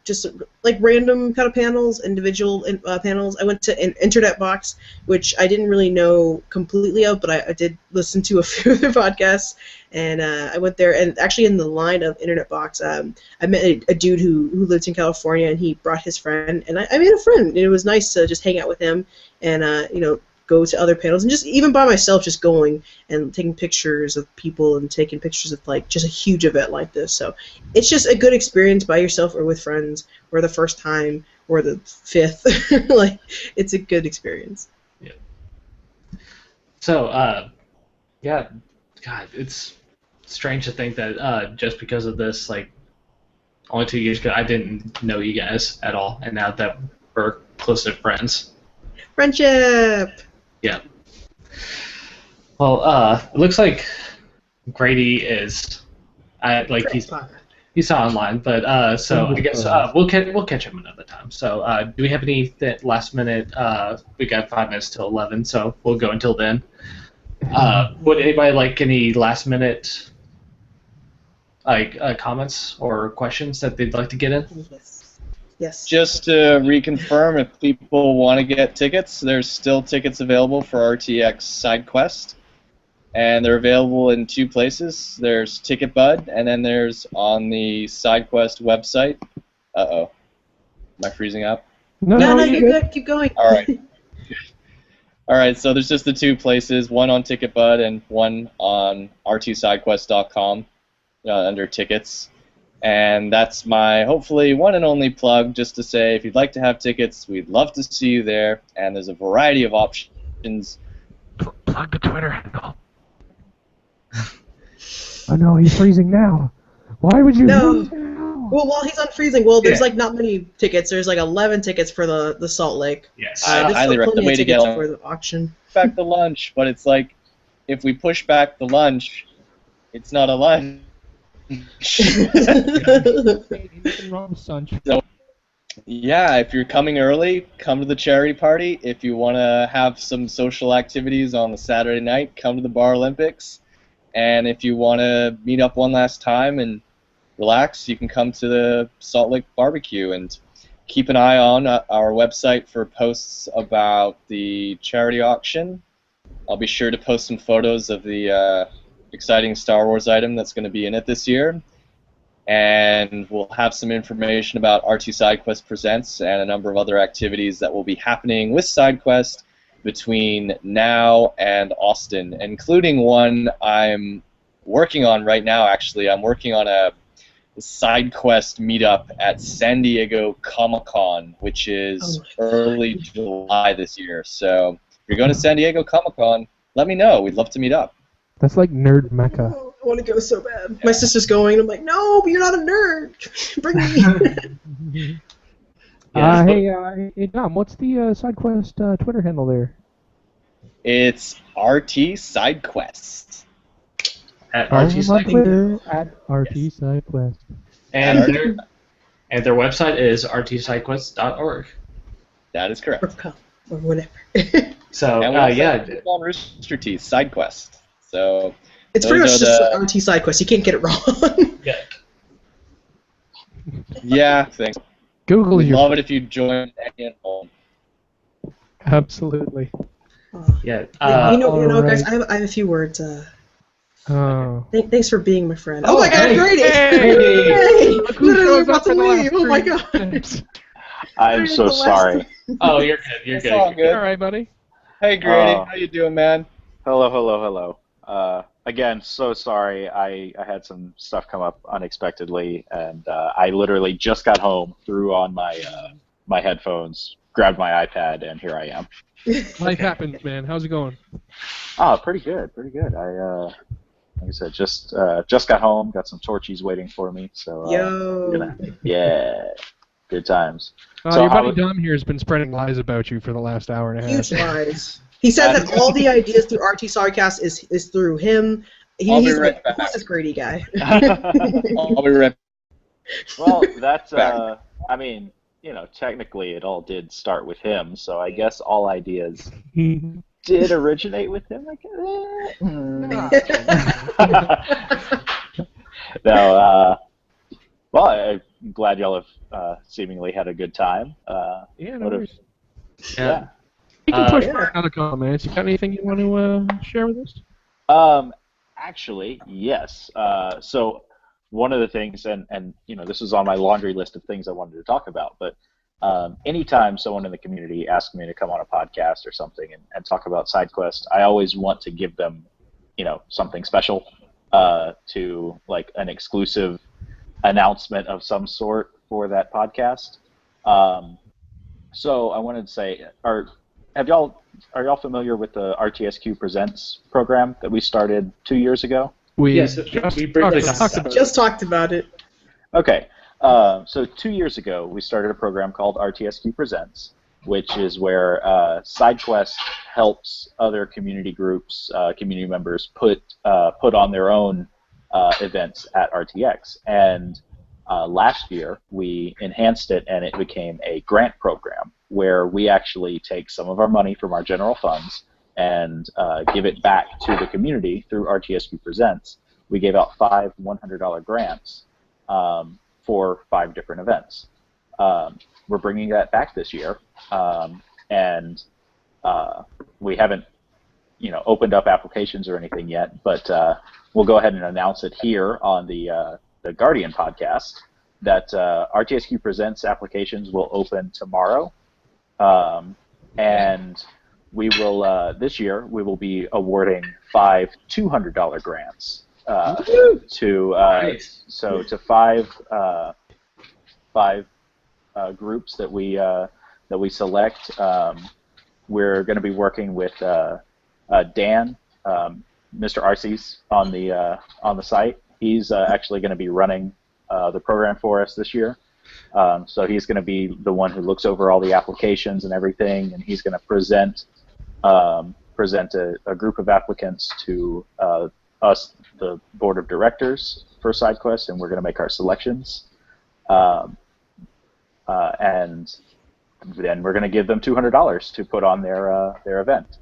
S2: just like random kind of panels, individual panels. I went to Internet Box, which I didn't really know completely of, but I did listen to a few of their podcasts. And I went there, and actually in the line of Internet Box, I met a dude who lives in California, and he brought his friend, and I made a friend. And it was nice to just hang out with him, and go to other panels, and just even by myself, just going and taking pictures of people and taking pictures of like just a huge event like this. So it's just a good experience by yourself or with friends, or the first time or the fifth. Like it's a good experience.
S1: Yeah. So yeah, God, it's strange to think that just because of this, like only 2 years ago, I didn't know you guys at all, and now that we're closer friends.
S2: Friendship.
S1: Yeah. Well, it looks like Grady is, he's not online, but so I guess we'll catch him another time. So do we have any last minute? We got 5 minutes till 11, so we'll go until then. Would anybody like any last minute comments or questions that they'd like to get in?
S2: Yes.
S3: Just to reconfirm, if people want to get tickets, there's still tickets available for RTX SideQuest, and they're available in 2 places. There's TicketBud, and then there's on the SideQuest website. Uh-oh. Am I freezing up?
S2: No, you're good. Keep going.
S3: All right. All right, so there's just the 2 places, one on TicketBud and one on RTSideQuest.com under tickets. And that's my, hopefully, one and only plug, just to say, if you'd like to have tickets, we'd love to see you there. And there's a variety of options.
S6: Plug the Twitter handle.
S5: Oh no, he's freezing now. Why would you?
S2: No. Well, while he's unfreezing, there's like not many tickets. There's like 11 tickets for the Salt Lake.
S1: Yes.
S3: I highly recommend the way to get
S2: for the auction.
S3: Back the lunch, but it's like, if we push back the lunch, it's not a lunch. So, yeah, if you're coming early, come to the charity party. If you want to have some social activities on the Saturday night, come to the Bar Olympics. And if you want to meet up one last time and relax, you can come to the Salt Lake Barbecue. And keep an eye on our website for posts about the charity auction. I'll be sure to post some photos of the exciting Star Wars item that's going to be in it this year. And we'll have some information about RT SideQuest Presents and a number of other activities that will be happening with SideQuest between now and Austin, including one I'm working on right now, actually. I'm working on a SideQuest meetup at San Diego Comic-Con, which is early July this year. So if you're going to San Diego Comic-Con, let me know. We'd love to meet up.
S5: That's like nerd mecca.
S2: Oh, I want to go so bad. Yeah. My sister's going. I'm like, no, but you're not a nerd. Bring me.
S5: Hey, Dom, what's the SideQuest Twitter handle there?
S3: It's RT SideQuest.
S1: At RT SideQuest.
S5: At RT SideQuest.
S1: And their website is rtsidequest.org.
S3: That is correct.
S2: Or whatever.
S1: So,
S3: it's on Rooster Teeth, SideQuest. So
S2: it's pretty much just RT SideQuest. You can't get it wrong.
S3: Yeah, thanks.
S5: Google
S3: We'd love it if you join any at home.
S5: Absolutely.
S1: Yeah.
S2: You know, guys, I have a few words. Thanks for being my friend. Oh my God, Grady! Hey! Literally about to leave. Oh my God.
S7: I'm so sorry.
S1: Oh, you're good. You're good.
S3: All good.
S6: All right, buddy.
S3: Hey, Grady. How you doing, man?
S7: Hello. Again, so sorry. I had some stuff come up unexpectedly, and I literally just got home, threw on my my headphones, grabbed my iPad, and here I am.
S6: Life happens, man. How's it going?
S7: Oh, pretty good. Like I said, just got home, got some torchies waiting for me. So
S2: Yo.
S7: yeah. Good times.
S5: Your buddy Dom here has been spreading lies about you for the last hour and a half.
S2: Huge lies. He says that all the ideas through RT SideQuest is through him. He's like, who's this Grady guy?
S3: I'll be right.
S7: Well, that's I mean, technically it all did start with him, so I guess all ideas did originate with him. No, well, I'm glad y'all have seemingly had a good time.
S5: Yeah, no worries.
S7: Yeah.
S5: You can push for another comment. You got anything you want to share with us?
S7: Actually, yes. So one of the things, and this is on my laundry list of things I wanted to talk about, but anytime someone in the community asks me to come on a podcast or something and talk about SideQuest, I always want to give them, something special, to like an exclusive announcement of some sort for that podcast. So I wanted to say, are y'all familiar with the RTSQ Presents program that we started 2 years ago?
S1: We briefly
S2: just talked about it.
S7: Okay. So 2 years ago, we started a program called RTSQ Presents, which is where SideQuest helps other community groups, community members put on their own events at RTX. And last year, we enhanced it, and it became a grant program where we actually take some of our money from our general funds and give it back to the community through RTSQ Presents. We gave out 5 $100 grants for 5 different events. We're bringing that back this year, and we haven't, opened up applications or anything yet, but we'll go ahead and announce it here on the Guardian podcast that RTSQ Presents applications will open tomorrow, and we will this year we will be awarding 5 $200 grants to to 5 groups that we select. We're going to be working with Dan, Mr. Arces on the site. He's actually going to be running the program for us this year. So he's going to be the one who looks over all the applications and everything, and he's going to present a group of applicants to us, the board of directors for SideQuest, and we're going to make our selections. And then we're going to give them $200 to put on their event.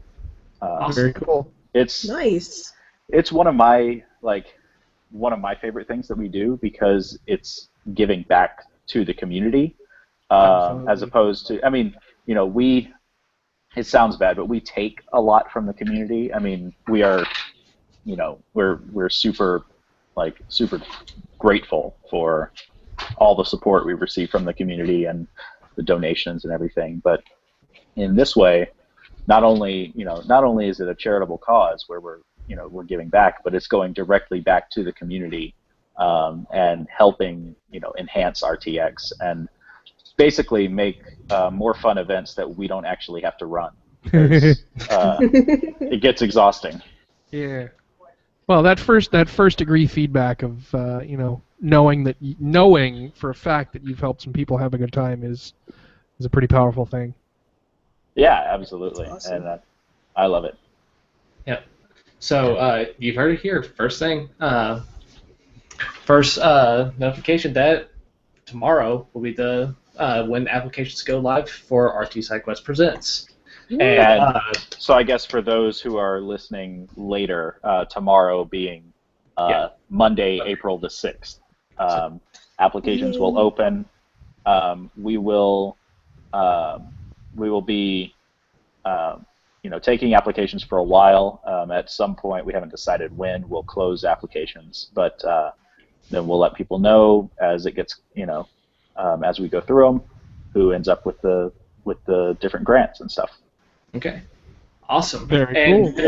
S5: Very cool.
S7: It's
S2: nice.
S7: It's one of my favorite things that we do because it's giving back to the community, as opposed to, it sounds bad, but we take a lot from the community. I mean, we are, we're super grateful for all the support we've received from the community and the donations and everything. But in this way, not only is it a charitable cause where we're giving back, but it's going directly back to the community, and helping enhance RTX and basically make more fun events that we don't actually have to run. It gets exhausting.
S5: Yeah. Well, that first degree feedback of knowing for a fact that you've helped some people have a good time is a pretty powerful thing.
S7: Yeah, absolutely,
S2: awesome.
S7: And I love it.
S1: Yep. So you've heard it here. First thing, first notification that tomorrow will be the when applications go live for RT SideQuest Presents.
S7: And so I guess for those who are listening later, tomorrow being Monday, April the 6th, applications will open. We will be taking applications for a while. At some point, we haven't decided when we'll close applications, but then we'll let people know as it gets, as we go through them, who ends up with the different grants and stuff.
S1: Okay. Awesome.
S5: Very cool.
S1: And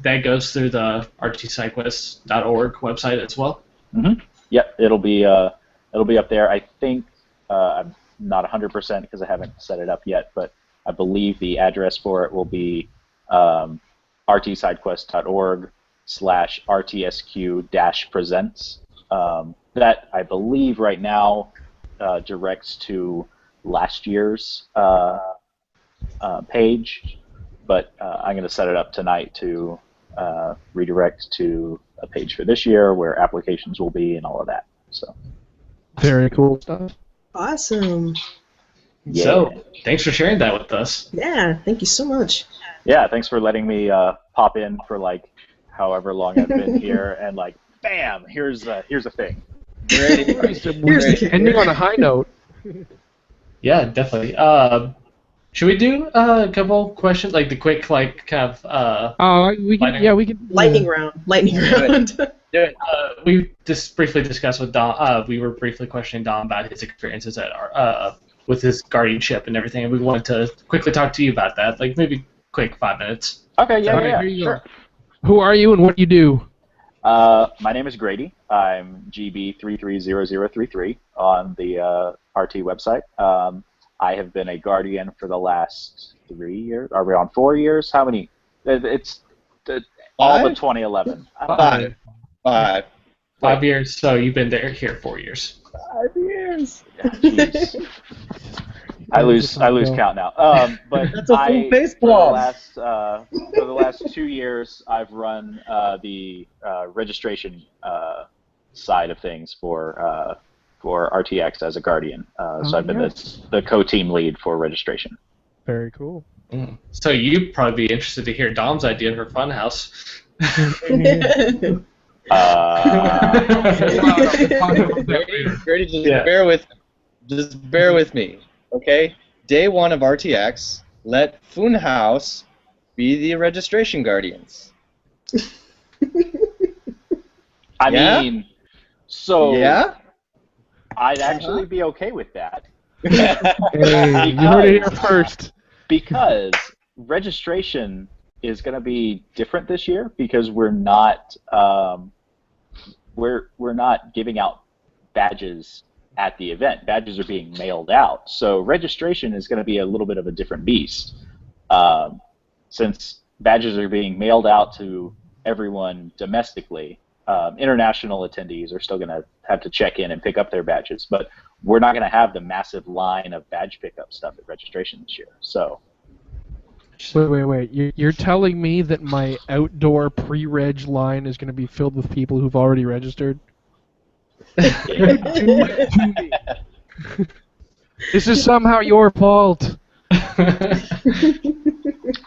S1: that goes through the rtSideQuest.org website as well?
S7: Mm-hmm. Yep, it'll be up there. I think I'm not 100% because I haven't set it up yet, but I believe the address for it will be rtSideQuest.org/rtsq-presents. That I believe right now directs to last year's page, but I'm going to set it up tonight to redirect to a page for this year where applications will be and all of that. So
S5: Very cool stuff.
S2: Awesome.
S7: yeah.
S1: So, thanks for sharing that with us.
S2: Yeah, thank you so much.
S7: Yeah, thanks for letting me pop in for like however long I've been here, and like, bam, here's a thing.
S2: Here's the
S5: Ending on a high note.
S1: Yeah, definitely. Should we do a couple questions, like the quick, like kind of?
S5: We can. Yeah, we can.
S2: lightning round. Lightning round.
S1: We just briefly discussed with Dom. We were briefly questioning Dom about his experiences at with his guardianship and everything, and we wanted to quickly talk to you about that, like maybe quick 5 minutes.
S7: Okay, yeah,
S5: All right,
S7: yeah,
S5: here you
S7: sure.
S5: go. Who are you and what do you do?
S7: My name is Grady. I'm GB330033 on the RT website. I have been a guardian for the last 3 years. Are we on 4 years? How many? It's all but 2011.
S3: 5.
S1: 5 years. So you've been here 4 years.
S3: 5 years.
S7: Yeah, jeez. I lose count now. But
S3: That's a full baseball.
S7: For the last 2 years, I've run the registration side of things for RTX as a guardian. So I've been the co-team lead for registration.
S5: Very cool.
S1: So you'd probably be interested to hear Dom's idea for Funhouse.
S3: Grady, just bear with me, okay? Day 1 of RTX, let Funhouse be the registration guardians.
S7: I
S3: Yeah?
S7: mean, so
S3: Yeah?
S7: I'd actually be okay with that.
S5: Hey, you heard it here first.
S7: Because registration is going to be different this year because we're not we're not giving out badges at the event. Badges are being mailed out, so registration is going to be a little bit of a different beast. Since badges are being mailed out to everyone domestically, international attendees are still going to have to check in and pick up their badges, but we're not going to have the massive line of badge pickup stuff at registration this year. So.
S5: Wait. You're telling me that my outdoor pre-reg line is going to be filled with people who've already registered? This is somehow your fault.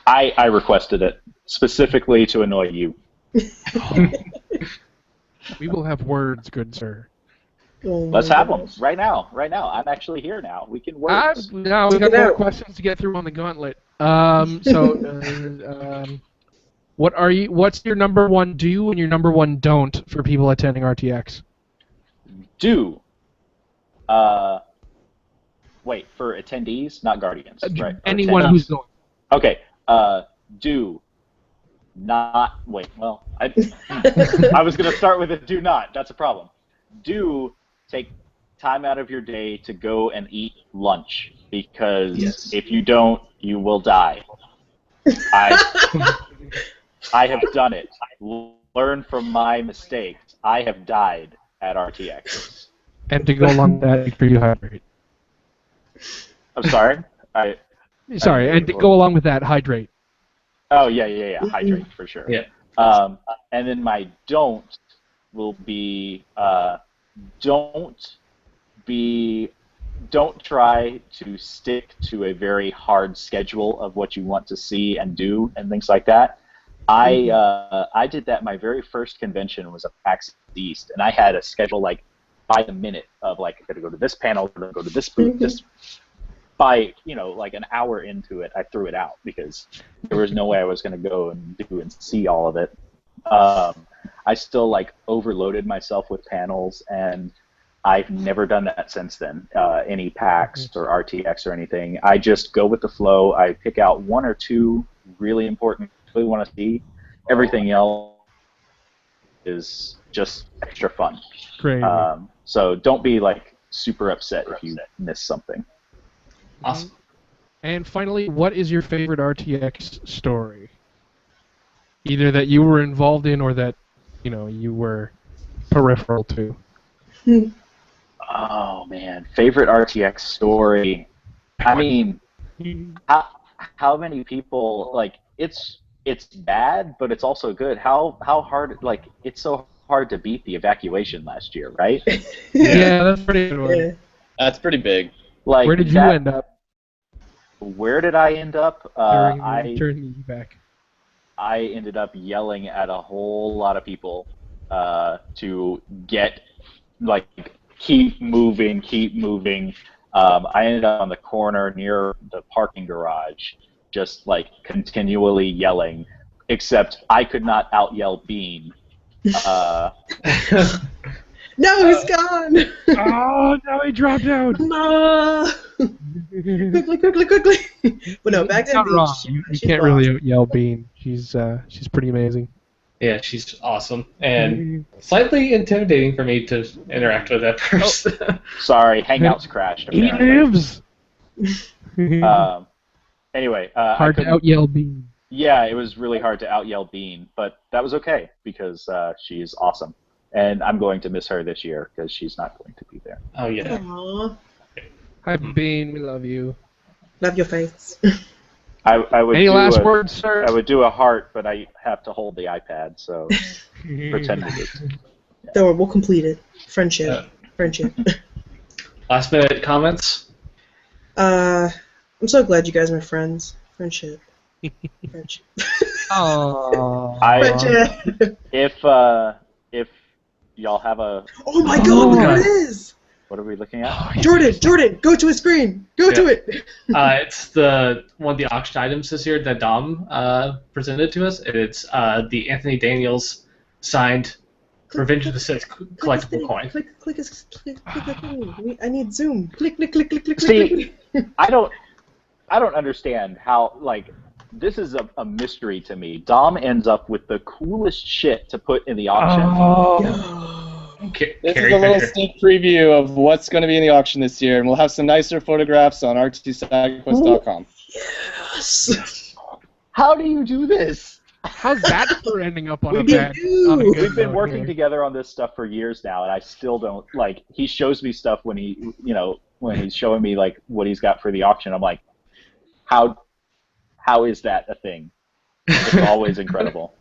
S7: I requested it specifically to annoy you.
S5: We will have words, good sir.
S2: Oh
S7: Let's
S2: my
S7: have them
S2: gosh.
S7: right now. Right now, I'm actually here now. We can work.
S5: Now we got more questions to get through on the gauntlet. What's your number one do and your number one don't for people attending RTX?
S7: Do. Wait, for attendees, not guardians, right?
S5: Anyone
S7: Attendees.
S5: who's going.
S7: Okay. Do not wait. Well, I was going to start with a do not. That's a problem. Do take time out of your day to go and eat lunch because if you don't, you will die. I have done it. Learn from my mistakes. I have died at RTX.
S5: And to go along with that, make sure you hydrate.
S7: I'm sorry.
S5: And to go along with that, hydrate.
S7: Oh yeah. Hydrate for sure.
S1: Yeah.
S7: And then my don't will be don't try to stick to a very hard schedule of what you want to see and do and things like that. I did that. My very first convention was at PAX East, and I had a schedule like by the minute of like I got to go to this panel, I got to go to this booth. This by like an hour into it, I threw it out because there was no way I was going to go and do and see all of it. I still like overloaded myself with panels, and I've never done that since then. Any PAX or RTX or anything, I just go with the flow. I pick out 1 or 2 really important, really want to see. Everything else is just extra fun.
S5: Great.
S7: So don't be like super upset if you miss something.
S1: Awesome.
S5: And finally, what is your favorite RTX story? Either that you were involved in or that you were peripheral to.
S7: Oh man, favorite RTX story. I mean, how many people like it's bad, but it's also good. How hard like it's so hard to beat the evacuation last year, right?
S5: Yeah, that's pretty good one.
S2: Yeah.
S3: That's pretty big.
S7: Like
S5: Where did you end up
S7: Where did I end up?
S5: during the evac?
S7: I ended up yelling at a whole lot of people to get like keep moving, keep moving. I ended up on the corner near the parking garage, just like continually yelling. Except I could not out yell Bean.
S2: No, he's gone.
S5: Oh, now he dropped out.
S2: No. Quickly. But no, back to
S5: Not
S2: Beach.
S5: wrong. You can't really yell Bean. She's pretty amazing.
S1: Yeah, she's awesome and slightly intimidating for me to interact with at first.
S7: Sorry, Hangouts crashed.
S5: He
S7: Apparently.
S5: lives.
S7: Anyway,
S5: Hard to out yell Bean.
S7: Yeah, it was really hard to out yell Bean, but that was okay because she's awesome, and I'm going to miss her this year because she's not going to be there.
S1: Oh yeah.
S2: Aww.
S5: Hi Bean, we love you.
S2: Love your face.
S7: I would
S5: Any
S7: do
S5: last
S7: a,
S5: words, sir?
S7: I would do a heart, but I have to hold the iPad, so pretend to do.
S2: Don't worry, we'll complete it. Friendship. Friendship.
S1: Last minute comments.
S2: I'm so glad you guys are my friends. Friendship. Friendship.
S5: Aww.
S2: Friendship.
S7: If y'all have a,
S2: Oh my god, there it is!
S7: what are we looking at?
S2: Jordan, go to a screen. Go to it.
S1: It's one of the auction items this year that Dom presented to us. It's the Anthony Daniels signed Revenge of the Sith collectible coin.
S2: Click. I need zoom. Click.
S7: See, I don't understand how, like, this is a mystery to me. Dom ends up with the coolest shit to put in the auction.
S5: Oh.
S3: This is a little sneak preview of what's going to be in the auction this year, and we'll have some nicer photographs on RT SideQuest.com.
S2: Yes.
S7: How do you do this?
S5: How's that for ending up on a
S2: We
S5: bad?
S2: do.
S5: On a good
S7: We've been
S5: note
S7: working
S5: here?
S7: together on this stuff for years now, and I still don't, like, he shows me stuff when when he's showing me, like, what he's got for the auction. I'm like, how is that a thing? It's always incredible.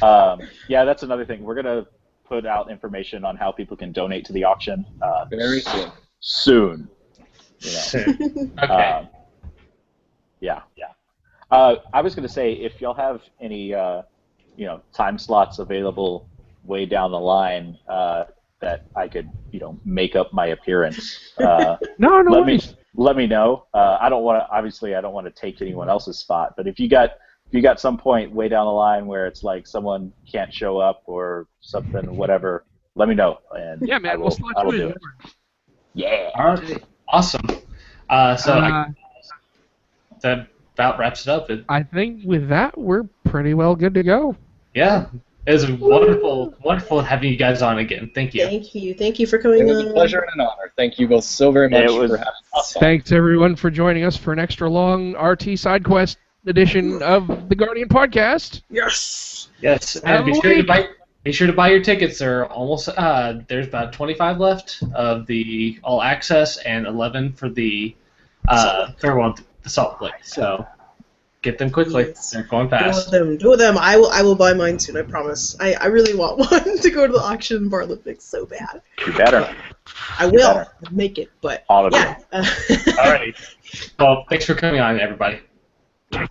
S7: Yeah, that's another thing. We're going to put out information on how people can donate to the auction
S3: Very soon.
S7: soon. You know.
S1: Okay.
S7: Yeah. I was going to say, if y'all have any time slots available way down the line that I could make up my appearance,
S5: No worries.
S7: let me know. I don't want to take anyone else's spot, but if you got some point way down the line where it's like someone can't show up or something, whatever, let me know. And
S5: Yeah, man, we'll slot
S7: I will
S5: you
S7: do
S5: in.
S7: it. Yeah.
S1: All right. Awesome. That about wraps it up.
S5: I think with that, we're pretty well good to go.
S1: Yeah. It was wonderful having you guys on again. Thank you.
S2: Thank you for coming
S3: It was
S2: on.
S3: a pleasure and an honor. Thank you both so very much for having us on.
S5: Thanks everyone for joining us for an extra long RT SideQuest edition of the Guardian podcast.
S2: Yes.
S1: Yes, and be sure to buy your tickets. They're almost there's about 25 left of the all access and 11 for the third one, the Salt Lake. So get them quickly.
S2: Yes.
S1: They're going fast.
S2: Do with them. I will buy mine soon. I promise. I really want one to go to the auction in Bar Olympics so bad.
S7: You better.
S2: I will make it, but
S7: All of
S2: yeah.
S1: All right. Well, thanks for coming on, everybody.
S7: Bye.